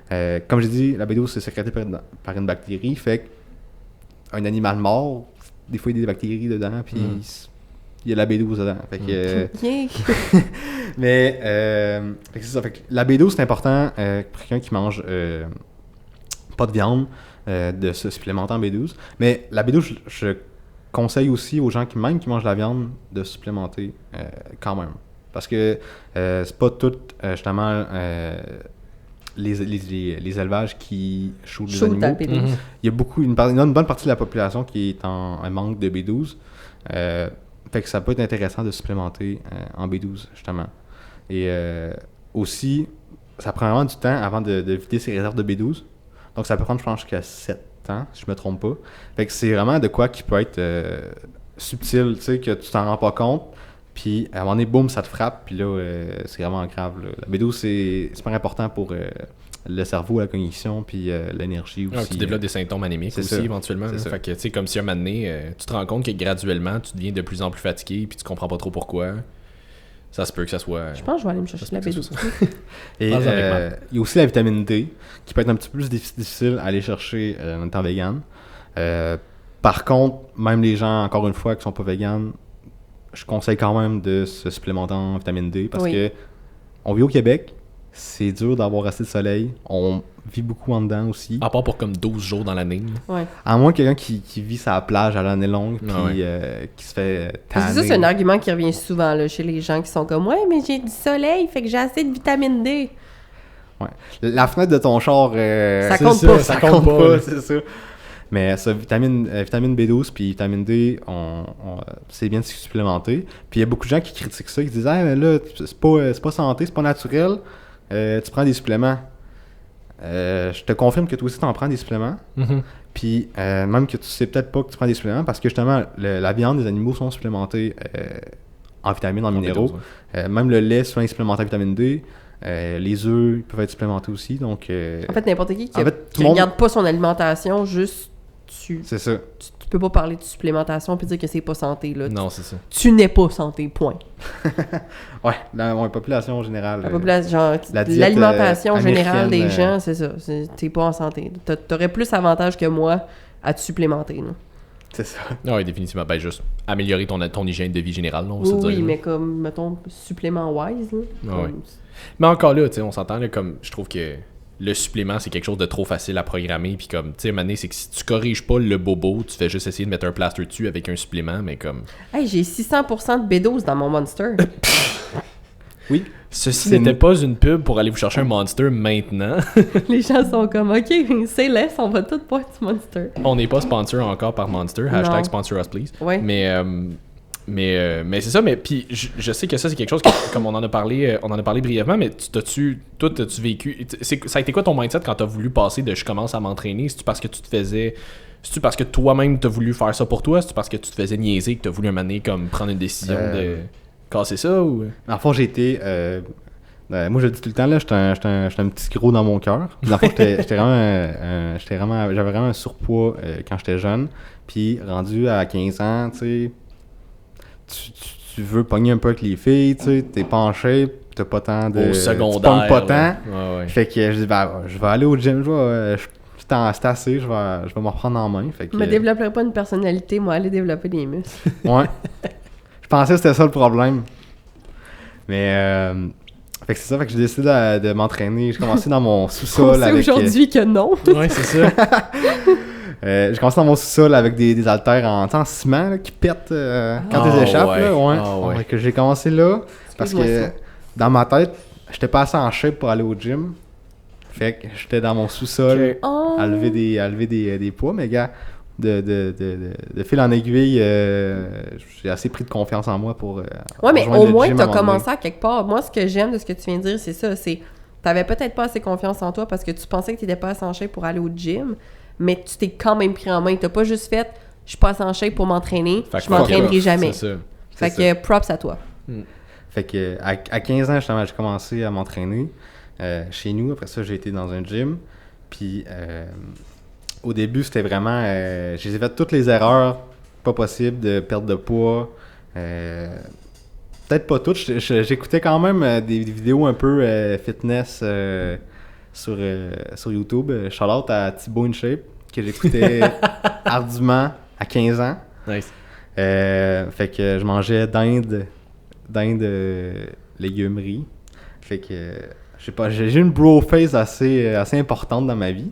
sais, comme j'ai dit, la B12 c'est sécrété par une bactérie, fait qu'un animal mort, des fois il y a des bactéries dedans, puis il y a de la B12 dedans. Fait que, mais fait que c'est ça. Fait que la B12 c'est important pour quelqu'un qui mange pas de viande, de se supplémenter en B12. Mais la B12, je conseille aussi aux gens qui mangent de la viande de supplémenter quand même. Parce que c'est pas tout, justement, les élevages qui shootent les animaux. B12. Il y a une bonne partie de la population qui est en manque de B12. Fait que ça peut être intéressant de supplémenter en B12, justement. Et aussi, ça prend vraiment du temps avant de vider ses réserves de B12. Donc ça peut prendre, je pense, jusqu'à 7 ans, si je me trompe pas. Fait que c'est vraiment de quoi qui peut être subtil, tu sais, que tu t'en rends pas compte. Puis à un moment donné, boum, ça te frappe. Puis là, c'est vraiment grave. Là. La B12, c'est super important pour le cerveau, la cognition, puis l'énergie aussi. Tu développes des symptômes anémiques aussi, éventuellement. Fait que, tu sais, comme si un moment donné, tu te rends compte que graduellement, tu deviens de plus en plus fatigué, puis tu comprends pas trop pourquoi. Ça se peut que ça soit... Je pense que je vais aller me chercher de la B12. Et il y a aussi la vitamine D, qui peut être un petit peu plus difficile à aller chercher en étant vegan. Par contre, même les gens, encore une fois, qui sont pas vegan, je conseille quand même de se supplémenter en vitamine D, parce que on vit au Québec, c'est dur d'avoir assez de soleil. On vit beaucoup en dedans aussi. À part pour comme 12 jours dans l'année. Ouais. À moins quelqu'un qui vit sa plage à l'année longue, puis qui se fait tanner. C'est ça, c'est un argument qui revient souvent là, chez les gens qui sont comme « Ouais, mais j'ai du soleil, fait que j'ai assez de vitamine D. » Ouais. La fenêtre de ton char, ça compte pas. Ça compte pas, c'est ça. Mais ça, vitamine B12 puis vitamine D, c'est bien de se supplémenter. Puis il y a beaucoup de gens qui critiquent ça, qui disent « Ah, mais là, c'est pas santé, c'est pas naturel. Tu prends des suppléments. » Je te confirme que toi aussi, tu en prends des suppléments. Puis même que tu sais peut-être pas que tu prends des suppléments, parce que justement, la viande des animaux sont supplémentés en vitamines, en minéraux. Même le lait, souvent, est supplémenté en vitamine D. Les œufs, ils peuvent être supplémentés aussi. Donc, En fait, n'importe qui en fait, tout qui le monde- regarde pas son alimentation, juste c'est ça. tu peux pas parler de supplémentation puis dire que c'est pas santé. Là. Non, c'est ça. Tu n'es pas santé, point. Ouais, dans la population générale. La population, genre, la diète, l'alimentation générale des américaine, gens, c'est ça. T'es pas en santé. T'aurais plus avantage que moi à te supplémenter. Là. C'est ça. Oui, définitivement. Ben, juste améliorer ton hygiène de vie générale, là, on va se Oui, dire. oui, là. mais comme, mettons, supplément wise. Là, Ah comme- ouais. Mais encore là, tu sais, on s'entend, là, comme je trouve que le supplément, c'est quelque chose de trop facile à programmer. Puis comme, tu sais, à un moment donné, c'est que si tu corriges pas le bobo, tu fais juste essayer de mettre un plaster dessus avec un supplément, mais comme... Hey, j'ai 600% de B12 dans mon Monster. Oui. Ceci C'est n'était pas une pub pour aller vous chercher un Monster maintenant. Les gens sont comme, OK, c'est laisse, on va tout boire du Monster. On n'est pas sponsor encore par Monster. # sponsor us please. Ouais. Mais c'est ça, mais puis je sais que ça c'est quelque chose que, comme on en a parlé brièvement, mais t'as-tu vécu, ça a été quoi ton mindset quand t'as voulu passer de je commence à m'entraîner? C'est-tu parce que c'est-tu parce que toi-même t'as voulu faire ça pour toi? C'est-tu parce que tu te faisais niaiser que t'as voulu un moment donné comme prendre une décision de casser ça ou? En fond, j'ai été. Moi, je le dis tout le temps, là, j'étais un petit gros dans mon cœur. Dans le fond, j'avais vraiment un surpoids quand j'étais jeune. Puis, rendu à 15 ans, tu sais, tu veux pogner un peu avec les filles, tu sais, t'es pas en shape, t'as pas tant de. Au secondaire. Tu pognes pas tant. là. Ouais. Fait que je dis, je vais aller au gym, c'est assez, je vais m'en reprendre en main. Fait que, Je me développerai pas une personnalité, moi, aller développer des muscles. ouais. Je pensais que c'était ça le problème. Mais, fait que c'est ça, fait que j'ai décidé de m'entraîner. J'ai commencé dans mon On sous-sol sait avec... aujourd'hui que non. Ouais, c'est ça. j'ai commencé dans mon sous-sol avec des haltères en ciment là, qui pètent quand tu les échappes. ouais. Là, ouais. Ah, ouais. Fait que j'ai commencé là parce Excuse-moi que ça. dans ma tête, j'étais pas assez en shape pour aller au gym. Fait que j'étais dans mon sous-sol Ok. Oh. à lever des poids. Mais gars, de fil en aiguille, j'ai assez pris de confiance en moi pour Ouais, mais rejoindre au le moins, gym à t'as un moment donné. commencé à quelque part. Moi, ce que j'aime de ce que tu viens de dire, c'est ça. C'est t'avais peut-être pas assez confiance en toi parce que tu pensais que t'étais pas assez en shape pour aller au gym, mais tu t'es quand même pris en main. T'as pas juste fait « Je suis pas assez en shape pour m'entraîner, Fait que je m'entraînerai fuck off, jamais. C'est ça. » Fait C'est que props à toi. Fait que à 15 ans, justement, j'ai commencé à m'entraîner chez nous. Après ça, j'ai été dans un gym. Puis au début, c'était vraiment... j'ai fait toutes les erreurs pas possibles de perte de poids. Peut-être pas toutes. J'écoutais quand même des vidéos un peu fitness sur YouTube. Shout-out à Thibaut InShape, que j'écoutais ardument à 15 ans. Nice. Fait que je mangeais dinde légumerie. Fait que je sais pas, j'ai une bro face assez importante dans ma vie.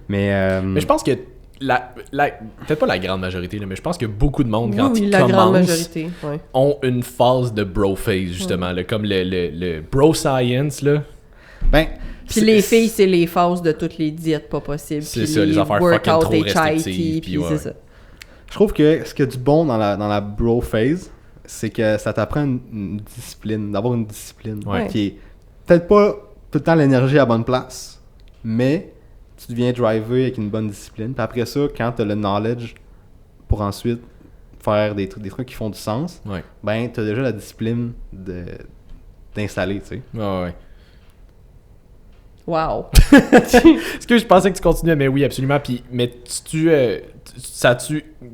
Mais Mais je pense que peut-être pas la grande majorité, là, mais je pense que beaucoup de monde, quand Oui, ils la grande commencent, majorité. Ouais. ont une phase de bro phase, justement, là, comme le bro science, là. ben Puis les filles, c'est les phases de toutes les diètes pas possibles. C'est Puis ça, les affaires fucking workouts trop HIIT, restrictives, puis puis ouais. c'est ça. je trouve que ce qu'il y a du bon dans la bro phase, c'est que ça t'apprend une discipline, d'avoir une discipline Ouais. qui est peut-être pas tout le temps l'énergie à la bonne place, mais tu deviens driver avec une bonne discipline. Puis après ça, quand tu as le knowledge pour ensuite faire des trucs qui font du sens, Ouais. ben tu as déjà la discipline d'installer, tu sais. Ouais. Wow. Est-ce que je pensais que tu continuais, mais oui, absolument. Puis, mais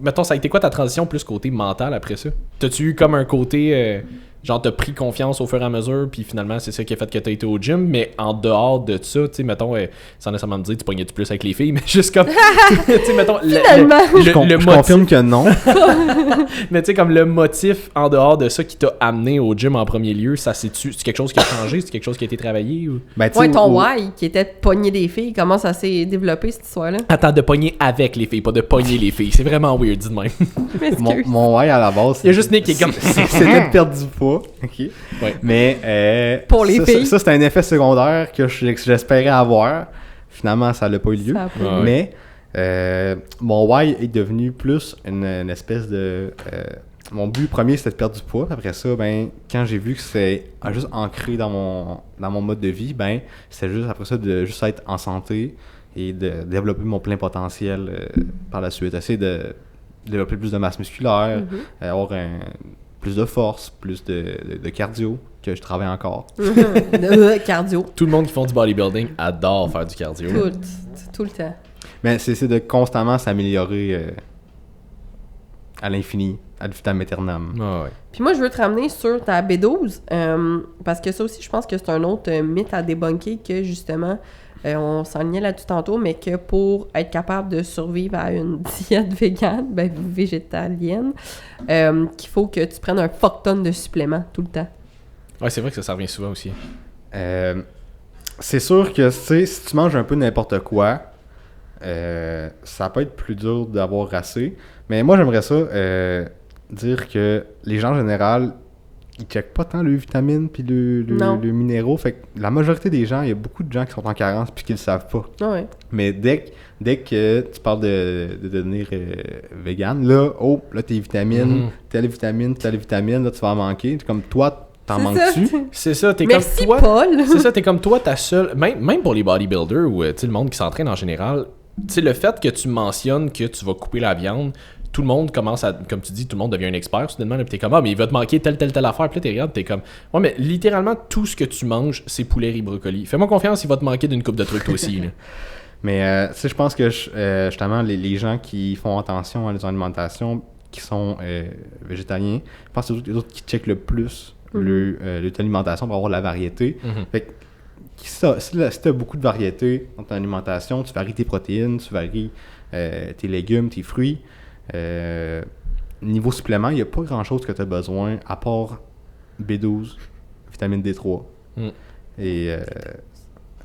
mettons, ça a été quoi ta transition plus côté mental après ça? T'as-tu eu comme un côté, genre t'as pris confiance au fur et à mesure, puis finalement c'est ça qui a fait que t'as été au gym, mais en dehors de ça, tu sais, mettons, sans nécessairement me dire tu pognais-tu plus avec les filles, mais juste comme, tu sais, mettons, Finalement. Je motif, confirme que non. mais tu sais, comme le motif en dehors de ça qui t'a amené au gym en premier lieu, ça c'est quelque chose qui a changé, c'est quelque chose qui a été travaillé ou? Ben, tu sais, Ouais, ton au- why, qui était de pogner des filles, comment ça s'est développé cette histoire-là? Attends, de pogner avec les filles, pas de pogner les filles, c'est vraiment weird, dis de même. mon why à la base, Il y a juste Nick qui est comme... c'était de perdre du poids. OK. Ouais. Mais Pour les filles. ça, c'était un effet secondaire que j'espérais avoir. Finalement, ça n'a pas eu lieu. Ça a pas- Ouais. Mais mon why est devenu plus une espèce de... mon but premier, c'était de perdre du poids. Après ça, ben, quand j'ai vu que c'est juste ancré dans mon mode de vie, ben, c'était juste après ça de juste être en santé et de développer mon plein potentiel par la suite. Essayer de développer plus de masse musculaire, avoir plus de force, plus de cardio, que je travaille encore. Cardio. Tout le monde qui font du bodybuilding adore faire du cardio. Tout le temps. Mais c'est de constamment s'améliorer à l'infini, ad vitam aeternam. Ah ouais. Puis moi, je veux te ramener sur ta B12, parce que ça aussi, je pense que c'est un autre mythe à débunker, que justement, on s'enlignait là-dessus tantôt, mais que pour être capable de survivre à une diète végane, végétalienne, qu'il faut que tu prennes un fuck ton de suppléments tout le temps. Ouais, c'est vrai que ça revient souvent aussi. C'est sûr que si tu manges un peu n'importe quoi, ça peut être plus dur d'avoir assez. Mais moi, j'aimerais ça dire que les gens en général, ils checkent pas tant le vitamine puis le minéraux. Fait que la majorité des gens, il y a beaucoup de gens qui sont en carence puis qui le savent pas. Ouais. Mais dès que tu parles de devenir vegan, là tes vitamines, telle vitamine, là tu vas en manquer. Comme toi, t'en manques-tu? C'est ça, t'es Merci, comme toi. Paul. C'est ça, t'es comme toi, ta seule. Même pour les bodybuilders ou le monde qui s'entraîne en général, le fait que tu mentionnes que tu vas couper la viande, tout le monde commence à, comme tu dis, tout le monde devient un expert soudainement, puis t'es comme, mais il va te manquer telle affaire, puis là, t'es comme, ouais, mais littéralement, tout ce que tu manges, c'est poulet, riz, brocoli. Fais-moi confiance, il va te manquer d'une coupe de trucs toi aussi, là. Mais, je pense que, justement, les gens qui font attention à leur alimentation, qui sont végétaliens, je pense que c'est les autres qui checkent le plus leur alimentation pour avoir la variété. Fait que, si tu as beaucoup de variété dans ton alimentation, tu varies tes protéines, tu varies tes légumes, tes fruits. Niveau supplément, il n'y a pas grand-chose que tu as besoin à part B12, vitamine D3. Et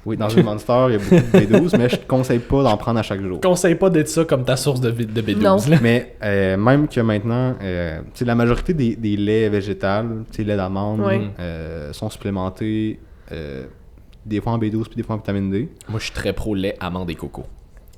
oui, dans une Monster, il y a beaucoup de B12, mais je te conseille pas d'en prendre à chaque jour. Je conseille pas d'être ça comme ta source de B12. Non. Là. Mais même que maintenant, la majorité des laits végétals, laits d'amande, sont supplémentés des fois en B12 puis des fois en vitamine D. Moi, je suis très pro lait, amande et coco.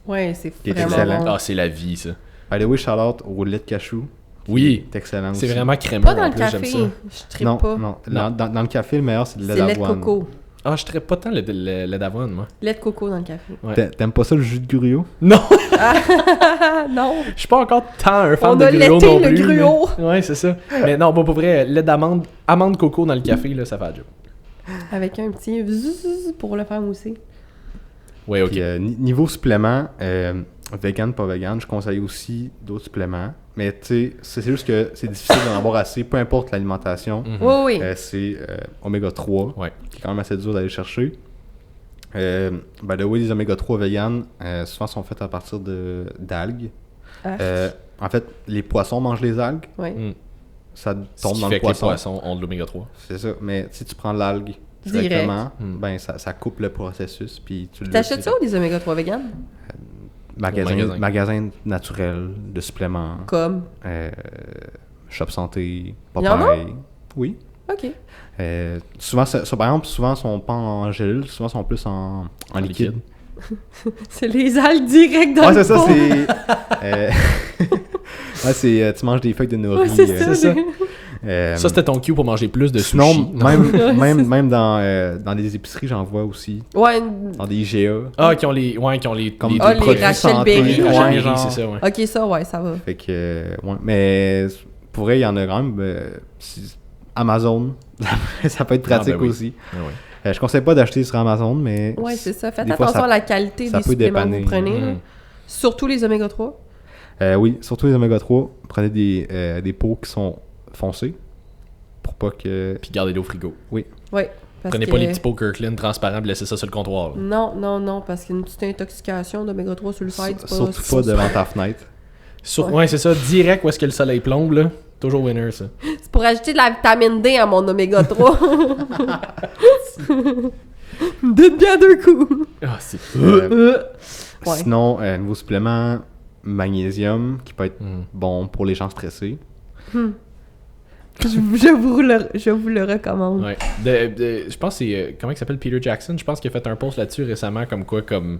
Ouais, c'est Qui est vraiment excellent. bon. Ah, c'est la vie, ça. By the way, shout-out au lait de cachou. Oui. C'est excellent C'est aussi. vraiment crémeux. Pas dans en le plus, café. j'aime ça. Je trippe pas. Non. Dans le café, le meilleur, c'est le lait C'est lait de d'avoine. coco. Ah, je traite pas tant le lait d'avoine, moi. Lait de coco dans le café. Ouais. T'aimes pas ça, le jus de gruau? Non! Ah, non! Je suis pas encore tant un fan On de a gruau laité non le plus. gruau. Mais... Ouais, c'est ça. Mais non, bon, pour vrai, lait d'amande, amande coco dans le café, là, ça fait la job. Avec un petit zzzz pour le faire mousser. Ouais, ok. Puis, niveau supplément, vegan, pas vegan, je conseille aussi d'autres suppléments. Mais tu sais, c'est juste que c'est difficile d'en avoir assez, peu importe l'alimentation. Oui. C'est oméga 3, Ouais. qui est quand même assez dur d'aller chercher. Les oméga 3 vegan, souvent sont faits à partir d'algues. En fait, les poissons mangent les algues. Oui. Ça Ce tombe qui dans fait le que les poisson. poissons ont de l'oméga 3. C'est ça. Mais si tu prends l'algue Direct. directement, ben ça coupe le processus. Puis tu le T'achètes ça ou des oméga 3 vegan? Magasin naturel de suppléments. Comme? Shop Santé, Y en a? Popeye. Oui. OK. Souvent, par exemple, souvent sont pas en gélule, souvent sont plus en liquide. C'est les algues directes dans Ouais, le c'est ça, fond. c'est. Tu manges des feuilles de nori. Ouais, c'est ça. ça. Euh, Ça, c'était ton cue pour manger plus de sushi. Sinon, Non. même dans des épiceries, j'en vois aussi. Ouais. Dans des IGA. Ah, qui ont les... Ouais, qui ont les... Comme les des Ah, les produits Rachel santé. Berry. Rachel Ouais, Berry, genre. c'est ça, ouais. OK, ça, ouais, ça va. Fait que, ouais. Mais pour vrai, il y en a quand même. Amazon, ça peut être pratique ben oui. aussi. Ah, ouais. Je conseille pas d'acheter sur Amazon, mais. Ouais, c'est ça. Faites des fois, attention ça- à la qualité ça des peut suppléments que dépanner. vous prenez. là. Mm. Surtout les oméga 3. Oui, surtout les oméga 3. Prenez des pots qui sont foncés. Pour pas que. Puis gardez l'eau au frigo. Ouais. Parce Prenez que... pas les petits pots Kirkland transparents et laissez ça sur le comptoir. là. Non, parce qu'une petite intoxication d'oméga 3 sur le site, c'est pas... Surtout c'est pas devant ta fenêtre. Ouais, c'est ça. Direct où est-ce que le soleil plombe, là. Toujours winner, ça. C'est pour ajouter de la vitamine D à mon oméga 3. De bien deux coups. Ah, c'est... Ouais. Sinon, nouveau supplément, magnésium, qui peut être bon pour les gens stressés. Je vous le recommande. Ouais. Je pense que c'est... comment il s'appelle? Peter Jackson? Je pense qu'il a fait un post là-dessus récemment comme quoi, comme...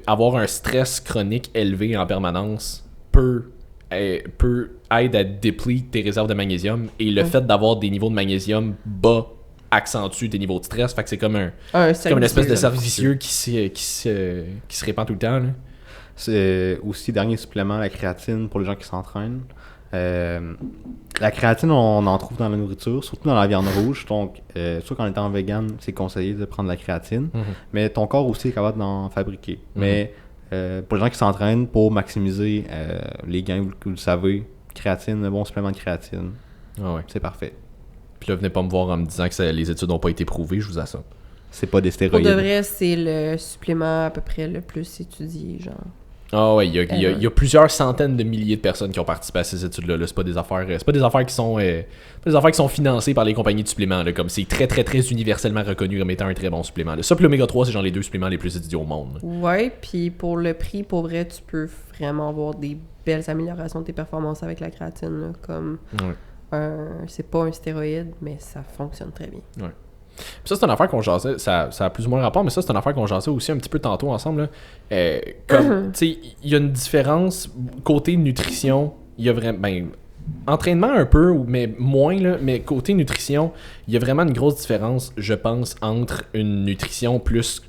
avoir un stress chronique élevé en permanence peut aider à deplete tes réserves de magnésium, et le fait d'avoir des niveaux de magnésium bas accentue tes niveaux de stress. Fait que c'est comme comme une espèce de cercle vicieux qui se répand tout le temps, là. C'est aussi, dernier supplément, la créatine pour les gens qui s'entraînent. La créatine, on en trouve dans la nourriture, surtout dans la viande rouge. Donc, soit qu'en étant vegan, c'est conseillé de prendre de la créatine. Mais ton corps aussi est capable d'en fabriquer. Mais pour les gens qui s'entraînent pour maximiser les gains, vous le savez, créatine, un bon supplément de créatine, c'est parfait. Puis là, venez pas me voir en me disant que les études n'ont pas été prouvées, je vous assure. C'est pas des stéroïdes. Pour de vrai, c'est le supplément à peu près le plus étudié, genre. Ah ouais, il y a plusieurs centaines de milliers de personnes qui ont participé à ces études-là. Là. C'est pas des affaires qui sont financées par les compagnies de suppléments. Là. Comme c'est très très très universellement reconnu comme étant un très bon supplément. Là. Ça puis l'oméga 3, c'est genre les 2 suppléments les plus étudiés au monde. Là. Ouais, puis pour le prix, pour vrai, tu peux vraiment avoir des belles améliorations de tes performances avec la créatine. Là, comme c'est pas un stéroïde, mais ça fonctionne très bien. Ouais. Puis ça, c'est une affaire qu'on jasait, ça a plus ou moins rapport, mais ça, c'est une affaire qu'on jasait aussi un petit peu tantôt ensemble. Là. Comme, tu sais, il y a une différence côté nutrition, il y a vraiment, entraînement un peu, mais moins, là, mais côté nutrition, il y a vraiment une grosse différence, je pense, entre une nutrition plus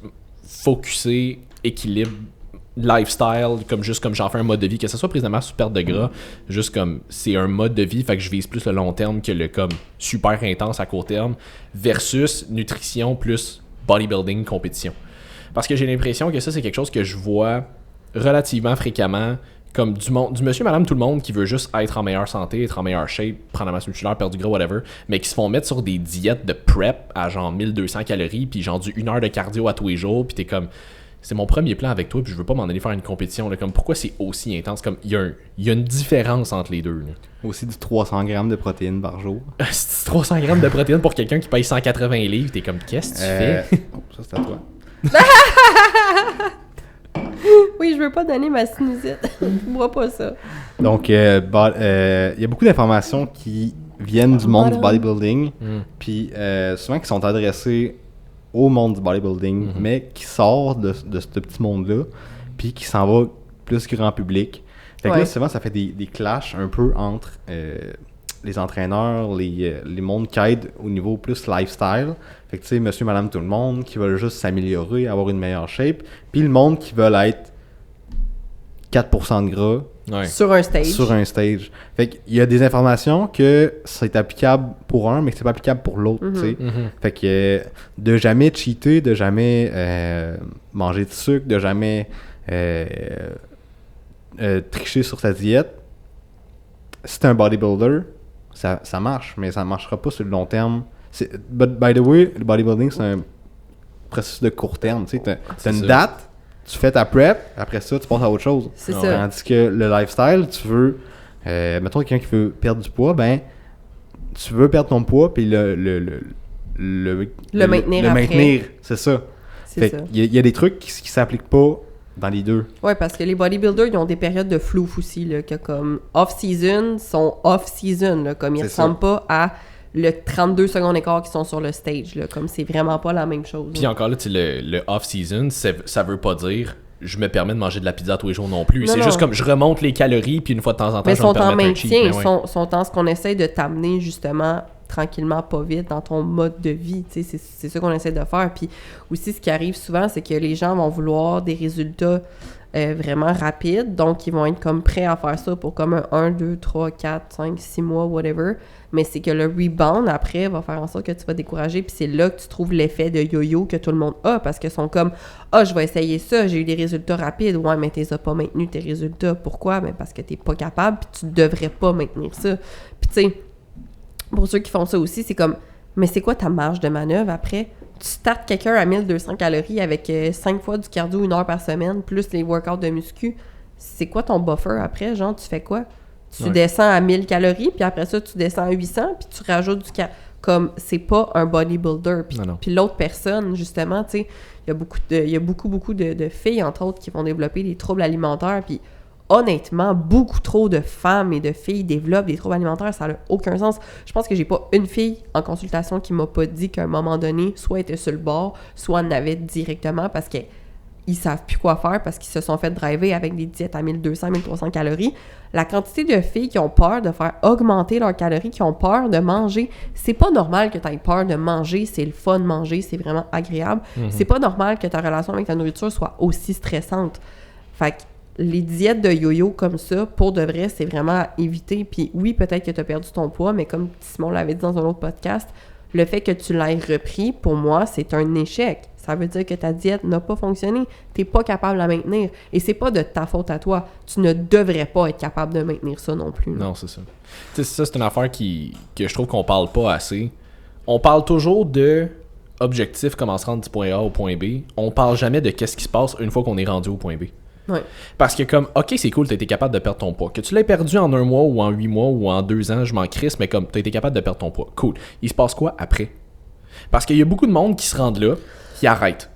focusée, équilibre, lifestyle, comme j'en fais un mode de vie, que ce soit précisément sous perte de gras, juste comme c'est un mode de vie, fait que je vise plus le long terme que le comme super intense à court terme, versus nutrition plus bodybuilding, compétition. Parce que j'ai l'impression que ça, c'est quelque chose que je vois relativement fréquemment, comme du monsieur, madame, tout le monde qui veut juste être en meilleure santé, être en meilleure shape, prendre la masse musculaire, perdre du gras, whatever, mais qui se font mettre sur des diètes de prep à genre 1200 calories, puis genre du 1 heure de cardio à tous les jours, puis t'es comme... C'est mon premier plan avec toi, puis je veux pas m'en aller faire une compétition. Là, comme pourquoi c'est aussi intense? Comme il y a une différence entre les deux. Là. Aussi du 300 grammes de protéines par jour. C'est 300 grammes de protéines pour quelqu'un qui paye 180 livres. T'es comme, qu'est-ce que tu fais? Ça, c'est à toi. Oui, je veux pas donner ma sinusite. Moi pas ça. Donc, il y a beaucoup d'informations qui viennent du monde du bodybuilding, puis souvent qui sont adressées au monde du bodybuilding, mais qui sort de ce petit monde-là, puis qui s'en va plus grand public. Fait que là, souvent, ça fait des clashs un peu entre les entraîneurs, les mondes qui aident au niveau plus lifestyle. Fait que tu sais, monsieur, madame, tout le monde, qui veulent juste s'améliorer, avoir une meilleure shape, puis le monde qui veulent être 4% de gras sur un stage. Fait qu'il y a des informations que c'est applicable pour un, mais que c'est pas applicable pour l'autre, tu sais. Fait que de jamais cheater, de jamais manger de sucre, de jamais tricher sur sa diète, si t'es un bodybuilder, ça marche, mais ça marchera pas sur le long terme. But by the way, le bodybuilding, c'est un processus de court terme, tu sais. T'as une date, tu fais ta prep, après ça, tu passes à autre chose. C'est ça. Tandis que le lifestyle, tu veux... mettons quelqu'un qui veut perdre du poids, tu veux perdre ton poids, puis le maintenir, c'est ça. C'est ça. Il y a des trucs qui s'appliquent pas dans les deux. Ouais, parce que les bodybuilders, ils ont des périodes de flou aussi, là, que comme off-season sont off-season, là, comme ils ressemblent pas à le 32 secondes d'écart qui sont sur le stage, là, comme c'est vraiment pas la même chose. Puis encore là, le off-season, ça veut pas dire je me permets de manger de la pizza tous les jours non plus. C'est juste comme je remonte les calories, puis une fois de temps en temps, je vais me permettre un cheat. Mais sont en ce qu'on essaie de t'amener justement tranquillement, pas vite, dans ton mode de vie. C'est ça qu'on essaie de faire. Puis aussi, ce qui arrive souvent, c'est que les gens vont vouloir des résultats vraiment rapides. Donc, ils vont être comme prêts à faire ça pour comme un 1, 2, 3, 4, 5, 6 mois, whatever. Mais c'est que le rebound, après, va faire en sorte que tu vas décourager. Puis c'est là que tu trouves l'effet de yo-yo que tout le monde a. Parce qu'ils sont comme, je vais essayer ça, j'ai eu des résultats rapides. Ouais, mais tu n'as pas maintenu tes résultats. Pourquoi? Ben parce que tu n'es pas capable, puis tu devrais pas maintenir ça. Puis tu sais, pour ceux qui font ça aussi, c'est comme, mais c'est quoi ta marge de manœuvre après? Tu startes quelqu'un à 1200 calories avec 5 fois du cardio 1 heure par semaine, plus les workouts de muscu. C'est quoi ton buffer après? Genre, tu fais quoi? Tu descends à 1000 calories, puis après ça, tu descends à 800, puis tu rajoutes du comme, c'est pas un bodybuilder. Puis l'autre personne, justement, tu sais, il y a beaucoup de filles, entre autres, qui vont développer des troubles alimentaires, puis honnêtement, beaucoup trop de femmes et de filles développent des troubles alimentaires, ça n'a aucun sens. Je pense que j'ai pas une fille en consultation qui m'a pas dit qu'à un moment donné, soit elle était sur le bord, soit en avait directement parce qu'ils savent plus quoi faire parce qu'ils se sont fait driver avec des diètes à 1200, 1300 calories. La quantité de filles qui ont peur de faire augmenter leurs calories, qui ont peur de manger, c'est pas normal que tu aies peur de manger, c'est le fun de manger, c'est vraiment agréable. C'est pas normal que ta relation avec ta nourriture soit aussi stressante. Fait que les diètes de yo-yo comme ça, pour de vrai, c'est vraiment à éviter. Puis oui, peut-être que tu as perdu ton poids, mais comme Simon l'avait dit dans un autre podcast, le fait que tu l'aies repris, pour moi, c'est un échec. Ça veut dire que ta diète n'a pas fonctionné. T'es pas capable de la maintenir. Et c'est pas de ta faute à toi. Tu ne devrais pas être capable de maintenir ça non plus. Non, c'est ça. Tu sais, ça, c'est une affaire que je trouve qu'on parle pas assez. On parle toujours de objectif, comment se rendre du point A au point B. On parle jamais de qu'est-ce qui se passe une fois qu'on est rendu au point B. Ouais. Parce que comme, ok, c'est cool, t'as été capable de perdre ton poids. Que tu l'aies perdu en 1 mois ou en 8 mois ou en 2 ans, je m'en crisse, mais comme t'as été capable de perdre ton poids. Cool. Il se passe quoi après? Parce qu'il y a beaucoup de monde qui se rendent là, qui arrêtent.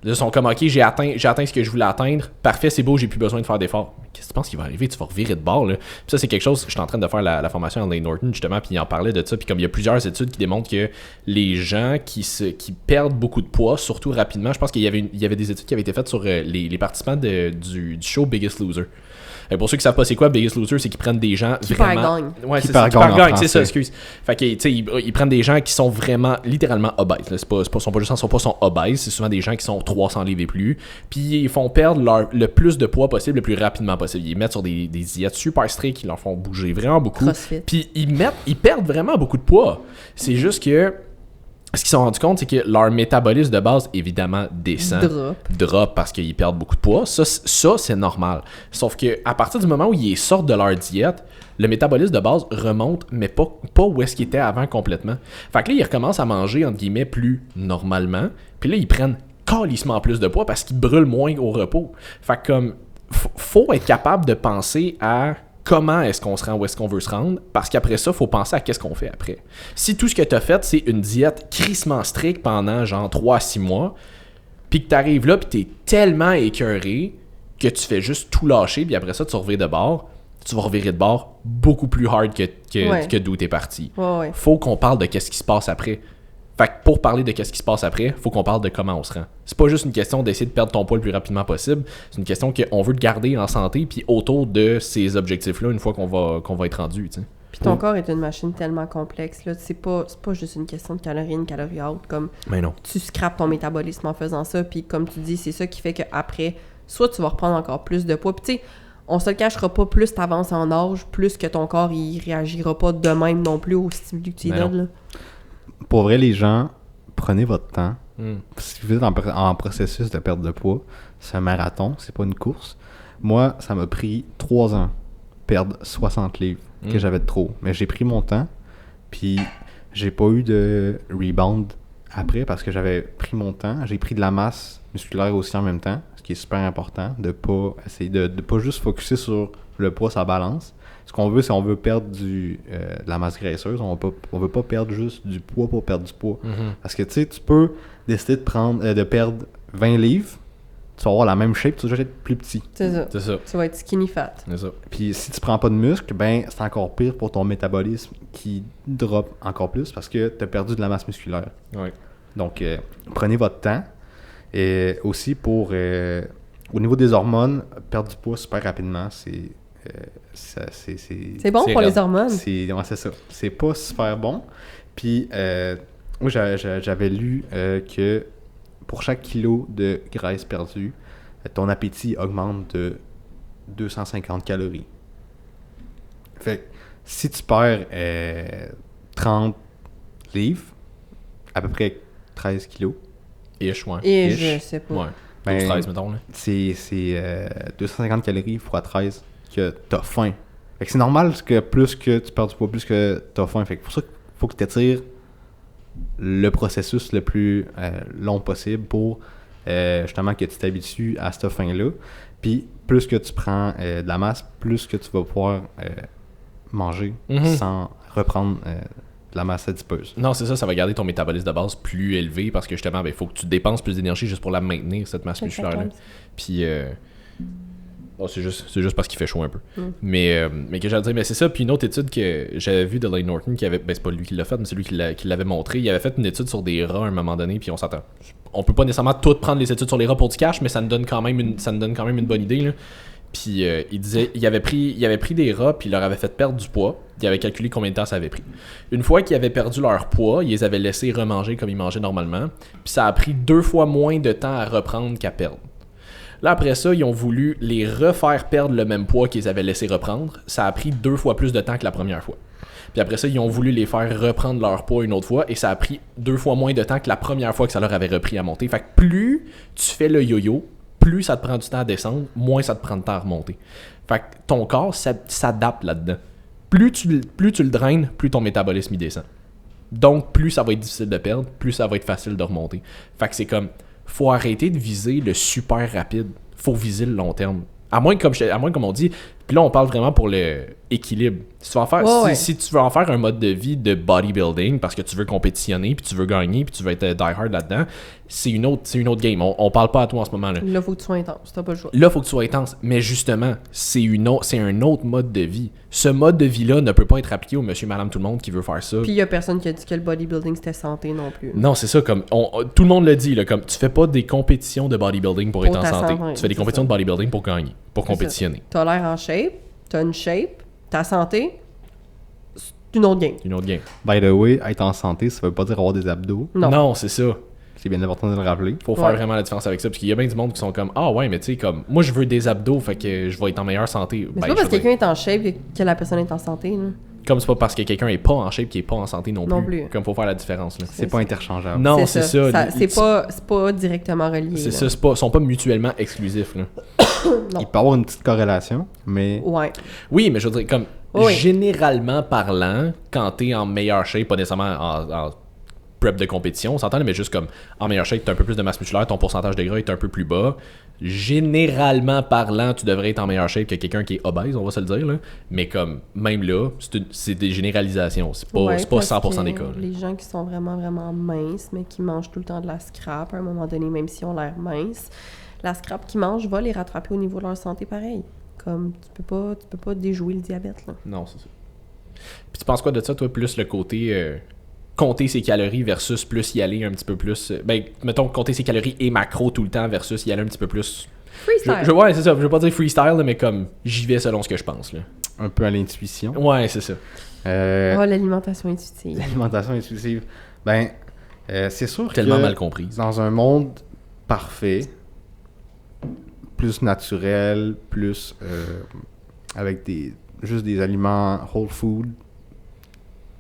Là, ils sont comme, ok, j'ai atteint ce que je voulais atteindre. Parfait, c'est beau, j'ai plus besoin de faire d'efforts. Mais qu'est-ce que tu penses qui va arriver? Tu vas revirer de bord, là. Puis ça, c'est quelque chose, je suis en train de faire la formation en Lane Norton, justement, puis il en parlait de ça. Puis comme il y a plusieurs études qui démontrent que les gens qui perdent beaucoup de poids, surtout rapidement, je pense qu'il y avait des études qui avaient été faites sur les participants du show Biggest Loser. Et pour ceux qui savent pas c'est quoi Biggest Loser, c'est qu'ils prennent des gens qui vraiment... Ouais, qui c'est ça, qui gagne, gagne, c'est ça, excuse. Fait que, tu sais, ils prennent des gens qui sont vraiment, littéralement obèses. Là. Sont pas juste en son poids, sont obèses. C'est souvent des gens qui sont 300 livres et plus. Puis ils font perdre le plus de poids possible, le plus rapidement possible. Ils mettent sur des diètes super strictes qui leur font bouger vraiment beaucoup. CrossFit. Puis ils perdent vraiment beaucoup de poids. C'est juste que... Ce qu'ils se sont rendus compte, c'est que leur métabolisme de base, évidemment, descend. Drop parce qu'ils perdent beaucoup de poids. Ça, c'est normal. Sauf que à partir du moment où ils sortent de leur diète, le métabolisme de base remonte, mais pas où est-ce qu'il était avant complètement. Fait que là, ils recommencent à manger, entre guillemets, plus normalement. Puis là, ils prennent calissement plus de poids parce qu'ils brûlent moins au repos. Fait que comme, faut être capable de penser à... Comment est-ce qu'on se rend où est-ce qu'on veut se rendre? Parce qu'après ça, il faut penser à qu'est-ce qu'on fait après. Si tout ce que tu as fait, c'est une diète crissement stricte pendant genre 3 à 6 mois, puis que tu arrives là, puis tu es tellement écœuré que tu fais juste tout lâcher, puis après ça, tu reviens de bord, tu vas revirer de bord beaucoup plus hard que d'où tu es parti. Ouais. Faut qu'on parle de qu'est-ce qui se passe après. Fait que pour parler de qu'est-ce qui se passe après, faut qu'on parle de comment on se rend. C'est pas juste une question d'essayer de perdre ton poids le plus rapidement possible, c'est une question qu'on veut te garder en santé puis autour de ces objectifs-là une fois qu'on va être rendu, tu sais. Puis ton corps est une machine tellement complexe, là. C'est pas juste une question de calories in, calories out, comme... Mais non. Tu scrapes ton métabolisme en faisant ça, puis comme tu dis, c'est ça qui fait qu'après, soit tu vas reprendre encore plus de poids, puis tu sais, on se le cachera pas, plus t'avances en âge, plus que ton corps, il réagira pas de même non plus au stimuli que tu lui donnes, là. Pour vrai, les gens, prenez votre temps. Si vous êtes en processus de perte de poids, c'est un marathon, c'est pas une course. Moi, ça m'a pris 3 ans perdre 60 livres que j'avais de trop. Mais j'ai pris mon temps, puis j'ai pas eu de rebound après parce que j'avais pris mon temps. J'ai pris de la masse musculaire aussi en même temps, ce qui est super important, de pas essayer de pas juste focusser sur le poids, sa balance. Ce qu'on veut, c'est on veut perdre de la masse graisseuse. On veut pas perdre juste du poids pour perdre du poids. Parce que tu sais, tu peux décider de perdre 20 livres, tu vas avoir la même shape, tu vas juste être plus petit. C'est ça. Tu vas être skinny fat. C'est ça. Puis si tu prends pas de muscle, ben c'est encore pire pour ton métabolisme qui drop encore plus parce que tu as perdu de la masse musculaire. Ouais. Donc, prenez votre temps. Et aussi au niveau des hormones, perdre du poids super rapidement, c'est bon pour les hormones. C'est ça. C'est pas super bon. Puis, moi, j'avais lu que pour chaque kilo de graisse perdue, ton appétit augmente de 250 calories. Fait que si tu perds 30 livres, à peu près 13 kilos. Ish, ouais. Et je sais pas. Ouais. Ben, 13, mettons, là. C'est 250 calories x 13 que t'as faim. Fait que c'est normal que plus que tu perds du poids, plus que t'as faim. Fait que pour ça, il faut que tu étires le processus le plus long possible pour justement que tu t'habitues à cette faim-là. Puis plus que tu prends de la masse, plus que tu vas pouvoir manger sans reprendre de la masse adipeuse. Non, c'est ça, ça va garder ton métabolisme de base plus élevé parce que justement, il faut que tu dépenses plus d'énergie juste pour la maintenir, cette masse musculaire-là. Puis, c'est juste parce qu'il fait chaud un peu. Mais que j'allais dire, mais c'est ça. Puis une autre étude que j'avais vue de Lane Norton, qui avait, ben c'est pas lui qui l'a fait, mais c'est lui qui l'avait montré. Il avait fait une étude sur des rats à un moment donné, puis on s'entend. On peut pas nécessairement tout prendre les études sur les rats pour du cash, mais ça nous donne quand même une bonne idée, là. Puis il disait, il avait pris des rats, puis il leur avait fait perdre du poids. Il avait calculé combien de temps ça avait pris. Une fois qu'ils avaient perdu leur poids, ils les avaient laissés remanger comme ils mangeaient normalement. Puis ça a pris 2 fois moins de temps à reprendre qu'à perdre. Là, après ça, ils ont voulu les refaire perdre le même poids qu'ils avaient laissé reprendre. Ça a pris 2 fois plus de temps que la première fois. Puis après ça, ils ont voulu les faire reprendre leur poids une autre fois et ça a pris 2 fois moins de temps que la première fois que ça leur avait repris à monter. Fait que plus tu fais le yo-yo, plus ça te prend du temps à descendre, moins ça te prend de temps à remonter. Fait que ton corps s'adapte là-dedans. Plus tu le draines, plus ton métabolisme il descend. Donc, plus ça va être difficile de perdre, plus ça va être facile de remonter. Fait que c'est comme, faut arrêter de viser le super rapide. Faut viser le long terme. À moins comme on dit, puis là on parle vraiment pour le équilibre. Si tu veux en faire, si tu veux en faire un mode de vie de bodybuilding parce que tu veux compétitionner, puis tu veux gagner, puis tu veux être die-hard là-dedans, c'est une autre game. On parle pas à toi en ce moment-là. Là, faut que tu sois intense, t'as pas le choix. Là, faut que tu sois intense. Mais justement, c'est un autre mode de vie. Ce mode de vie-là ne peut pas être appliqué au monsieur, madame, tout le monde qui veut faire ça. Puis il y a personne qui a dit que le bodybuilding c'était santé non plus. Non, c'est ça. Comme tout le monde le dit, là, comme tu fais pas des compétitions de bodybuilding pour être en santé. Tu fais des compétitions de bodybuilding pour gagner, pour compétitionner. T'as l'air en shape, t'as une shape, ta santé, c'est une autre game. Une autre game. By the way, être en santé, ça veut pas dire avoir des abdos. Non, c'est ça. C'est bien important de le rappeler. Faut faire vraiment la différence avec ça. Parce qu'il y a bien du monde qui sont comme ah ouais, mais tu sais, comme moi je veux des abdos, fait que je vais être en meilleure santé. Mais c'est pas parce que quelqu'un est en shape que la personne est en santé. Là. Comme c'est pas parce que quelqu'un est pas en shape qu'il est pas en santé non plus. Comme faut faire la différence. Là. C'est pas interchangeable. Non, c'est ça. C'est pas directement relié. C'est ça, ils sont pas mutuellement exclusifs. Là. Il peut y avoir une petite corrélation, mais... Ouais. Oui, mais je veux dire, comme généralement parlant, quand t'es en meilleure shape, pas nécessairement en prep de compétition, on s'entend, mais juste comme en meilleure shape, t'as un peu plus de masse musculaire, ton pourcentage de gras est un peu plus bas. Généralement parlant, tu devrais être en meilleure shape que quelqu'un qui est obèse, on va se le dire, là. Mais comme, même là, c'est des généralisations. C'est pas 100% des cas. Les gens qui sont vraiment, vraiment minces, mais qui mangent tout le temps de la scrap, à un moment donné, même si on l'air mince, la scrap qu'ils mangent va les rattraper au niveau de leur santé pareil. Comme, tu peux pas déjouer le diabète, là. Non, c'est ça. Puis tu penses quoi de ça, toi, plus le côté... compter ses calories versus plus y aller un petit peu plus... mettons, compter ses calories et macro tout le temps versus y aller un petit peu plus... Freestyle! Ouais, c'est ça. Je veux pas dire freestyle, mais comme j'y vais selon ce que je pense. Là. Un peu à l'intuition. Ouais, c'est ça. L'alimentation intuitive. L'alimentation intuitive. C'est sûr tellement que mal comprise. Dans un monde parfait, plus naturel, plus avec juste des aliments whole food,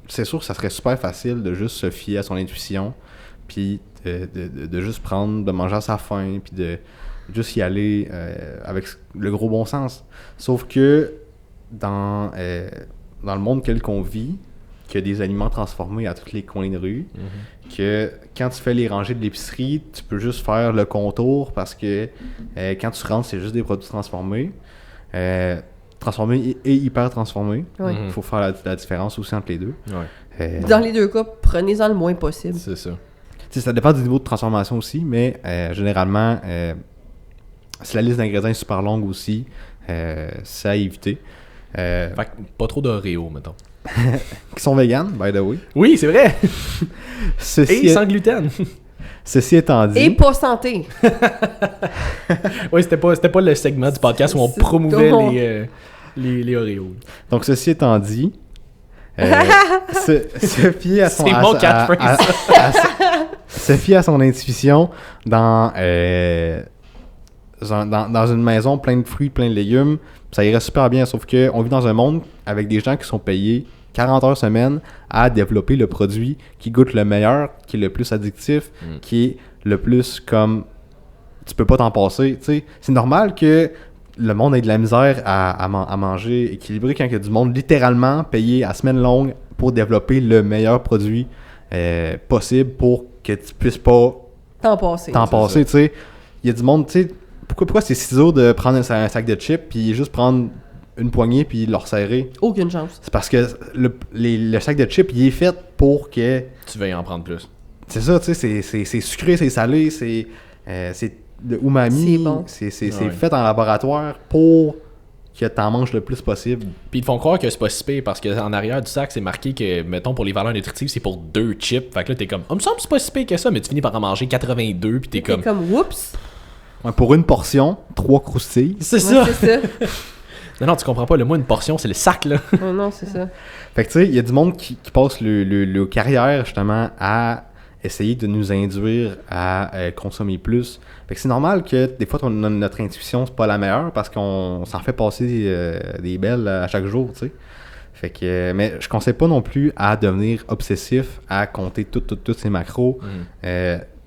c'est sûr que ça serait super facile de juste se fier à son intuition, puis de juste de manger à sa faim, puis de juste y aller avec le gros bon sens. Sauf que dans le monde qu'on vit, qu'il y a des aliments transformés à tous les coins de rue, que quand tu fais les rangées de l'épicerie, tu peux juste faire le contour parce que quand tu rentres, c'est juste des produits transformés. Transformés et hyper transformés. Il faut faire la différence aussi entre les deux. Ouais. Dans les deux cas, prenez-en le moins possible. C'est ça. Ça dépend du niveau de transformation aussi, mais généralement, si la liste d'ingrédients est super longue aussi, c'est à éviter. Fait que pas trop d'Oreo, mettons. Qui sont véganes, by the way. Oui, c'est vrai! Et sans gluten. Ceci étant dit... Et pas santé! Oui, c'était pas le segment du podcast où on promouvait les Oreos. Donc, ceci étant dit, se fier à son... C'est mon catchphrase. Se fier à son intuition dans une maison pleine de fruits, plein de légumes, ça irait super bien, sauf qu'on vit dans un monde avec des gens qui sont payés 40 heures semaine à développer le produit qui goûte le meilleur, qui est le plus addictif, qui est le plus comme... Tu peux pas t'en passer, tu sais. C'est normal que le monde ait de la misère à manger équilibré quand il y a du monde littéralement payé à semaine longue pour développer le meilleur produit possible pour que tu puisses pas t'en passer, tu sais. Il y a du monde, tu sais, pourquoi c'est si dur de prendre un sac de chips puis juste prendre une poignée puis le resserrer? Aucune chance. C'est parce que le sac de chips, il est fait pour que... Tu veuilles en prendre plus. C'est ça, tu sais, c'est sucré, c'est salé, c'est de umami. C'est bon. C'est fait en laboratoire pour que t'en manges le plus possible. Puis ils te font croire que c'est pas si pire parce qu'en arrière du sac, c'est marqué que, mettons, pour les valeurs nutritives, c'est pour 2 chips. Fait que là, t'es comme, me semble que c'est pas si pire que ça, mais tu finis par en manger 82, puis t'es comme, oups! Ouais, pour une portion, 3 croustilles. C'est ça! C'est ça. Non, tu comprends pas, le mot une portion, c'est le sac, là. Non, c'est ça. Fait que tu sais, il y a du monde qui passe le carrière, justement, à essayer de nous induire à consommer plus. Fait que c'est normal que des fois notre intuition c'est pas la meilleure parce qu'on s'en fait passer des belles à chaque jour, tu sais. Fait que, mais je conseille pas non plus à devenir obsessif, à compter toutes ces macros.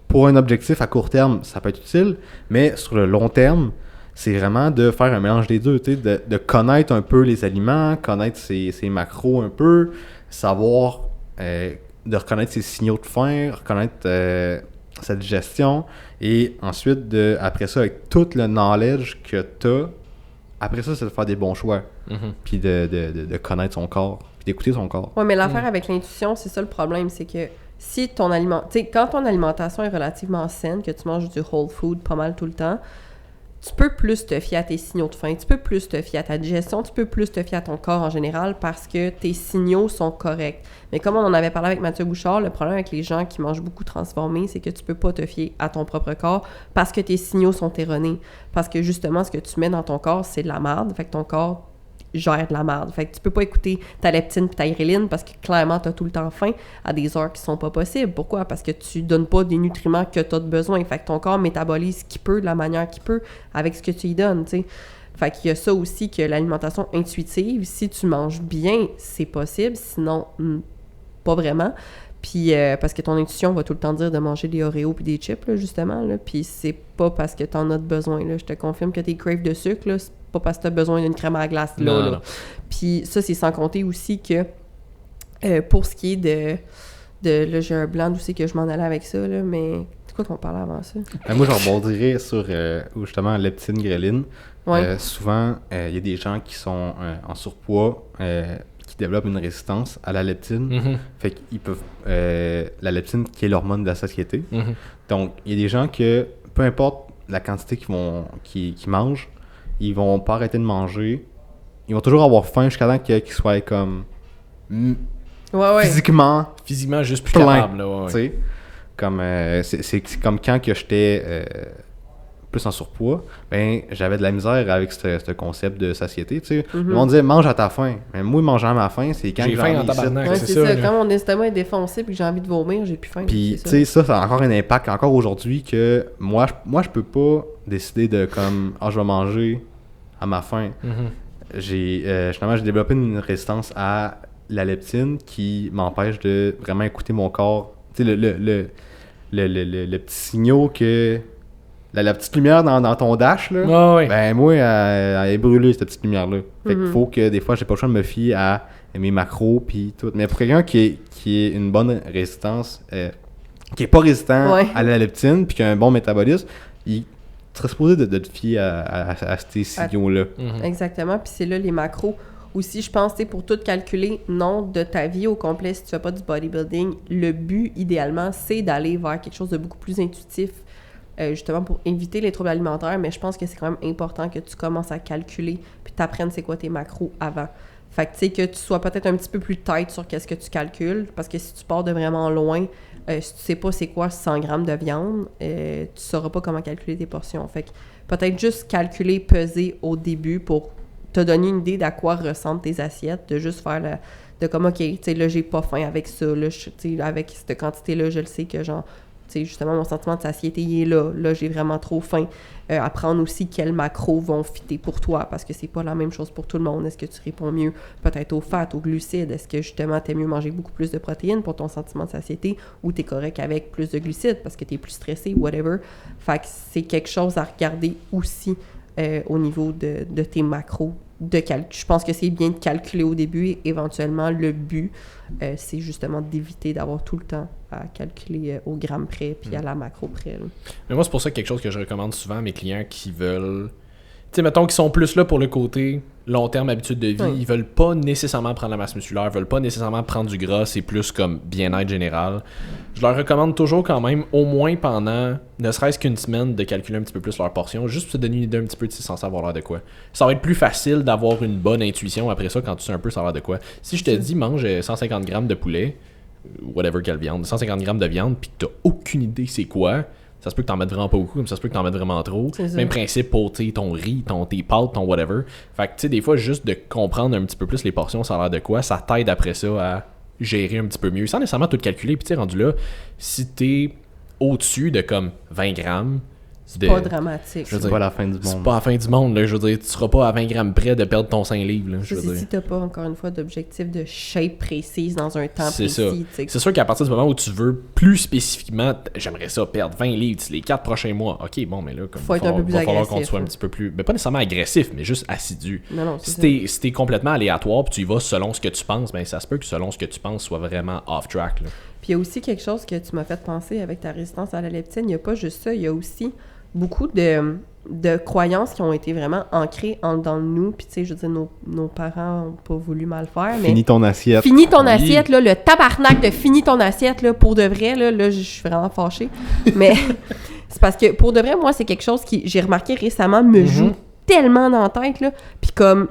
Pour un objectif à court terme, ça peut être utile, mais sur le long terme, c'est vraiment de faire un mélange des deux, tu sais, de connaître un peu les aliments, connaître ses macros un peu, savoir de reconnaître ses signaux de faim, reconnaître sa digestion, et ensuite, après ça, avec tout le knowledge que tu as, après ça, c'est de faire des bons choix, puis de connaître son corps, puis d'écouter son corps. Oui, mais l'affaire avec l'intuition, c'est ça le problème, c'est que si ton quand ton alimentation est relativement saine, que tu manges du whole food pas mal tout le temps, tu peux plus te fier à tes signaux de faim, tu peux plus te fier à ta digestion, tu peux plus te fier à ton corps en général parce que tes signaux sont corrects. Mais comme on en avait parlé avec Mathieu Bouchard, le problème avec les gens qui mangent beaucoup transformé, c'est que tu peux pas te fier à ton propre corps parce que tes signaux sont erronés. Parce que justement, ce que tu mets dans ton corps, c'est de la merde. Fait que ton corps gère de la merde. Fait que tu peux pas écouter ta leptine pis ta ghrelin parce que clairement t'as tout le temps faim à des heures qui sont pas possibles. Pourquoi? Parce que tu donnes pas des nutriments que t'as de besoin. Fait que ton corps métabolise ce qu'il peut de la manière qu'il peut avec ce que tu lui donnes, tu sais. Fait qu'il y a ça aussi que l'alimentation intuitive, si tu manges bien, c'est possible, sinon pas vraiment. Puis parce que ton intuition va tout le temps dire de manger des Oreos puis des chips, là, justement, là. Puis c'est pas parce que t'en as besoin, là. Je te confirme que tes craves de sucre, là, c'est pas parce que t'as besoin d'une crème à glace, là. Non. Puis ça, c'est sans compter aussi que pour ce qui est de là, j'ai un blanc d'où c'est que je m'en allais avec ça, là, mais c'est quoi qu'on parlait avant ça? Moi, je rebondirais sur, justement, leptine, ghrelin. Ouais. Souvent, il y a des gens qui sont en surpoids, qui développent une résistance à la leptine. Fait qu'ils peuvent... la leptine, qui est l'hormone de la satiété. Donc, il y a des gens que, peu importe la quantité qu'ils mangent, ils vont pas arrêter de manger. Ils vont toujours avoir faim jusqu'à temps qu'ils soient comme... Physiquement juste plus plein, capable, là, ouais. Tu sais, comme... c'est comme quand que j'étais... plus en surpoids, ben j'avais de la misère avec ce concept de satiété, tu sais. On disait mange à ta faim. Mais moi, manger à ma faim, c'est quand j'ai faim en tabarnak, c'est ça. Quand mon estomac est défoncé puis que j'ai envie de vomir, j'ai plus faim. Puis tu sais, ça a encore un impact encore aujourd'hui que moi je peux pas décider de comme je vais manger à ma faim. Finalement, j'ai développé une résistance à la leptine qui m'empêche de vraiment écouter mon corps. Tu sais, le petit signal que la petite lumière dans ton dash, là, ben moi, elle est brûlée, cette petite lumière-là. Fait qu'il faut que des fois, j'ai pas le choix de me fier à mes macros puis tout. Mais pour quelqu'un qui est une bonne résistance, qui est pas résistant à la leptine puis qui a un bon métabolisme, il serait supposé de te fier à ces signaux-là. Exactement, puis c'est là les macros. Aussi, je pense, pour tout calculer, non, de ta vie au complet, si tu fais pas du bodybuilding, le but, idéalement, c'est d'aller vers quelque chose de beaucoup plus intuitif, justement pour éviter les troubles alimentaires, mais je pense que c'est quand même important que tu commences à calculer puis t'apprennes c'est quoi tes macros avant. Fait que tu sais que tu sois peut-être un petit peu plus tight sur qu'est-ce que tu calcules, parce que si tu pars de vraiment loin, si tu sais pas c'est quoi 100 grammes de viande, tu sauras pas comment calculer tes portions. Fait que peut-être juste calculer, peser au début pour te donner une idée d'à quoi ressemblent tes assiettes, de juste faire de comme, OK, tu sais, là, j'ai pas faim avec ça, là, tu sais, avec cette quantité-là, je le sais que, genre, tu sais, justement, mon sentiment de satiété, il est là. Là, j'ai vraiment trop faim. Apprendre aussi quels macros vont fitter pour toi, parce que c'est pas la même chose pour tout le monde. Est-ce que tu réponds mieux peut-être aux fats, aux glucides? Est-ce que, justement, t'aimes mieux manger beaucoup plus de protéines pour ton sentiment de satiété, ou t'es correct avec plus de glucides parce que t'es plus stressé, whatever? Fait que c'est quelque chose à regarder aussi au niveau de tes macros. Je pense que c'est bien de calculer au début et éventuellement le but c'est justement d'éviter d'avoir tout le temps à calculer au gramme près puis à la macro près. Là. Mais moi c'est pour ça quelque chose que je recommande souvent à mes clients qui veulent, tu sais, mettons qu'ils sont plus là pour le côté long terme, habitude de vie, ils veulent pas nécessairement prendre la masse musculaire, veulent pas nécessairement prendre du gras, c'est plus comme bien-être général. Je leur recommande toujours quand même, au moins pendant ne serait-ce qu'une semaine, de calculer un petit peu plus leur portion, juste pour se donner une idée un petit peu de si c'est censé avoir l'air de quoi. Ça va être plus facile d'avoir une bonne intuition après ça quand tu sais un peu ça a l'air de quoi. Si je te dis mange 150 grammes de poulet, whatever quelle viande, 150 grammes de viande, pis que t'as aucune idée c'est quoi, ça se peut que t'en mettes vraiment pas beaucoup, comme ça se peut que t'en mettes vraiment trop. Même principe pour ton riz, tes pâtes, ton whatever. Fait que tu sais, des fois, juste de comprendre un petit peu plus les portions, ça a l'air de quoi, ça t'aide après ça à gérer un petit peu mieux, sans nécessairement tout calculer. Puis tu sais, rendu là, si t'es au-dessus de comme 20 grammes, c'est pas dramatique. C'est pas la fin du monde. C'est pas la fin du monde, là. Je veux dire, tu seras pas à 20 grammes près de perdre ton 5 livres, là. Je veux dire. Si t'as pas, encore une fois, d'objectif de shape précise dans un temps C'est précis. ça. C'est sûr qu'à partir du moment où tu veux plus spécifiquement, j'aimerais ça perdre 20 livres les 4 prochains mois. Ok, bon, mais là, comme Faut être un peu plus va falloir qu'on agressif, soit un hein. petit peu plus. Ben, pas nécessairement agressif, mais juste assidu. Non, Si t'es complètement aléatoire puis tu y vas selon ce que tu penses, ben ça se peut que selon ce que tu penses soit vraiment off-track, là. Puis il y a aussi quelque chose que tu m'as fait penser avec ta résistance à la leptine. Il n'y a pas juste ça, il y a aussi beaucoup de croyances qui ont été vraiment ancrées en dedans de nous. Puis tu sais, je veux dire, nos parents n'ont pas voulu mal faire, mais... Finis ton assiette. Finis ton assiette, là, le tabarnak de finis ton assiette, là, pour de vrai, là je suis vraiment fâchée. Mais c'est parce que, pour de vrai, moi, c'est quelque chose qui, j'ai remarqué récemment, me joue tellement dans la tête, là. Puis comme,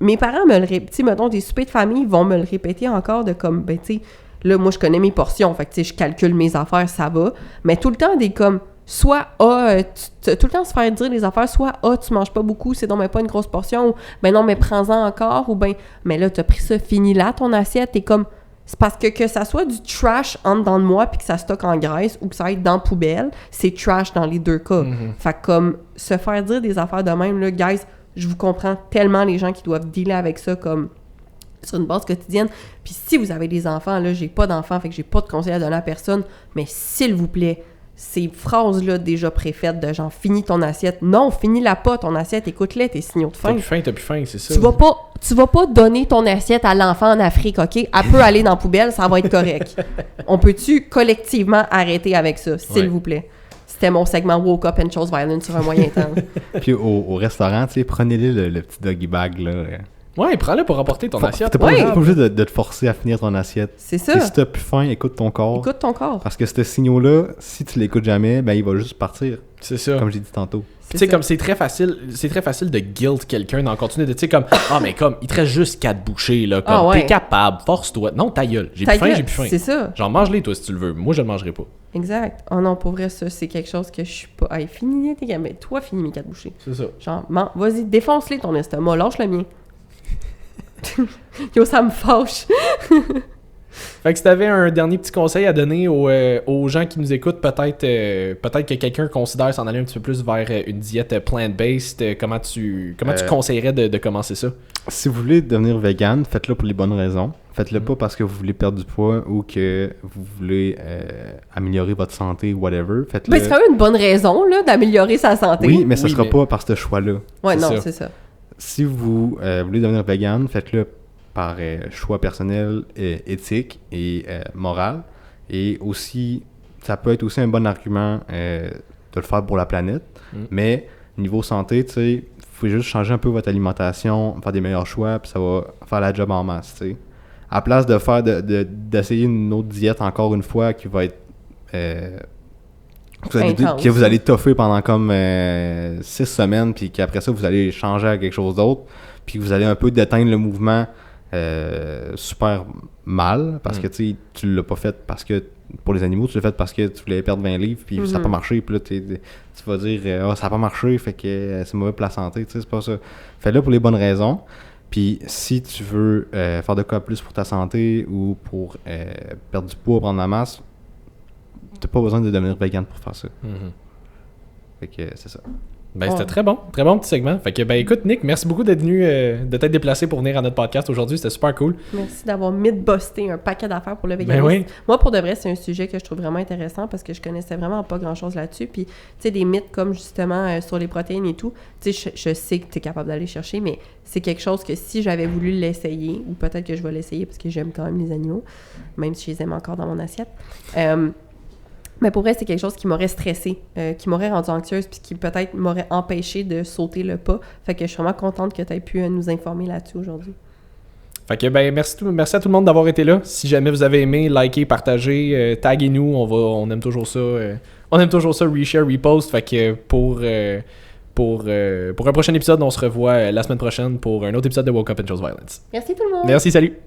mes parents me le répètent, tu sais, mettons, des soupers de famille vont me le répéter encore de comme, ben, tu sais, là, moi, je connais mes portions, fait que, tu sais, je calcule mes affaires, ça va. Mais tout le temps, des comme... Soit tout le temps se faire dire les affaires, soit tu manges pas beaucoup, c'est donc même pas une grosse portion, ou ben non, mais prends-en encore, ou ben, mais là, t'as pris ça, fini là ton assiette, t'es comme, c'est parce que ça soit du trash en dedans de moi, puis que ça stocke en graisse, ou que ça aille dans la poubelle, c'est trash dans les deux cas. Fait que comme, se faire dire des affaires de même, là, guys, je vous comprends tellement les gens qui doivent dealer avec ça, comme, sur une base quotidienne. Puis si vous avez des enfants, là, j'ai pas d'enfants, fait que j'ai pas de conseils à donner à personne, mais s'il vous plaît, ces phrases-là déjà préfaites de genre « finis ton assiette ». Non, finis-la pas, ton assiette, écoute-les, tes signaux de faim. T'as plus faim, c'est ça. Tu vas pas donner ton assiette à l'enfant en Afrique, OK? Elle peut aller dans la poubelle, ça va être correct. On peut-tu collectivement arrêter avec ça, s'il vous plaît? C'était mon segment Woke Up and Chose Violence sur un moyen temps. Puis au restaurant, tu sais, prenez-le le petit doggy bag, là. Ouais, prends-le pour rapporter ton assiette. T'es pas obligé de te forcer à finir ton assiette. C'est ça. Si t'as plus faim, écoute ton corps. Écoute ton corps. Parce que ce signal-là, si tu l'écoutes jamais, ben il va juste partir. C'est ça. Comme j'ai dit tantôt. Tu sais, comme c'est très facile de guilt quelqu'un d'en continuer de, tu sais, comme, mais comme, il te reste juste 4 bouchées, là, comme, t'es capable, force-toi. Non, ta gueule. J'ai plus faim. C'est ça. Genre, mange-les, toi, si tu le veux. Moi, je le mangerai pas. Exact. Oh non, pour vrai, ça, c'est quelque chose que je suis pas... Hey, finis tes gamins. Toi, finis mes 4 bouchées. C'est ça. Genre, vas-y, défonce-les ton estomac, lâche le mien. Yo, ça me fâche. Fait que si t'avais un dernier petit conseil à donner aux gens qui nous écoutent, peut-être que quelqu'un considère s'en aller un petit peu plus vers une diète plant-based, comment tu conseillerais de commencer ça? Si vous voulez devenir vegan, faites-le pour les bonnes raisons. Faites-le pas parce que vous voulez perdre du poids ou que vous voulez améliorer votre santé ou whatever. Faites-le... Ben, c'est quand même une bonne raison là, d'améliorer sa santé. Oui, mais ce sera pas par ce choix-là. Ouais, non, c'est ça. Si vous voulez devenir vegan, faites-le par choix personnel, éthique et moral. Et aussi, ça peut être aussi un bon argument de le faire pour la planète. Mais niveau santé, tu sais, vous pouvez juste changer un peu votre alimentation, faire des meilleurs choix, puis ça va faire la job en masse, tu sais. À place de faire d'essayer une autre diète encore une fois qui va être... que vous allez toffer pendant comme 6 semaines, puis qu'après ça, vous allez changer à quelque chose d'autre, puis que vous allez un peu déteindre le mouvement super mal, parce que tu l'as pas fait parce que pour les animaux, tu l'as fait parce que tu voulais perdre 20 livres, puis ça n'a pas marché, puis là, tu vas dire ça n'a pas marché, fait que c'est mauvais pour la santé, tu sais, c'est pas ça. Fais-le pour les bonnes raisons, puis si tu veux faire de quoi plus pour ta santé ou pour perdre du poids, prendre la masse, t'as pas besoin de devenir vegan pour faire ça. Fait que c'est ça. Ben, c'était très bon petit segment. Fait que, ben, écoute, Nick, merci beaucoup d'être venu, de t'être déplacé pour venir à notre podcast aujourd'hui. C'était super cool. Merci d'avoir mythbusté un paquet d'affaires pour le véganisme. Ben oui. Moi, pour de vrai, c'est un sujet que je trouve vraiment intéressant parce que je connaissais vraiment pas grand-chose là-dessus. Puis, tu sais, des mythes comme justement sur les protéines et tout, tu sais, je sais que tu es capable d'aller chercher, mais c'est quelque chose que si j'avais voulu l'essayer, ou peut-être que je vais l'essayer parce que j'aime quand même les animaux, même si je les aime encore dans mon assiette, mais pour vrai, c'est quelque chose qui m'aurait stressée, qui m'aurait rendue anxieuse, puis qui peut-être m'aurait empêché de sauter le pas. Fait que je suis vraiment contente que tu aies pu nous informer là-dessus aujourd'hui. Fait que ben merci à tout le monde d'avoir été là. Si jamais vous avez aimé, likez, partagez, taguez-nous, on aime toujours ça. On aime toujours ça, reshare, repost. Fait que pour un prochain épisode, on se revoit la semaine prochaine pour un autre épisode de Woke Up and Chose Violence. Merci tout le monde. Merci, salut.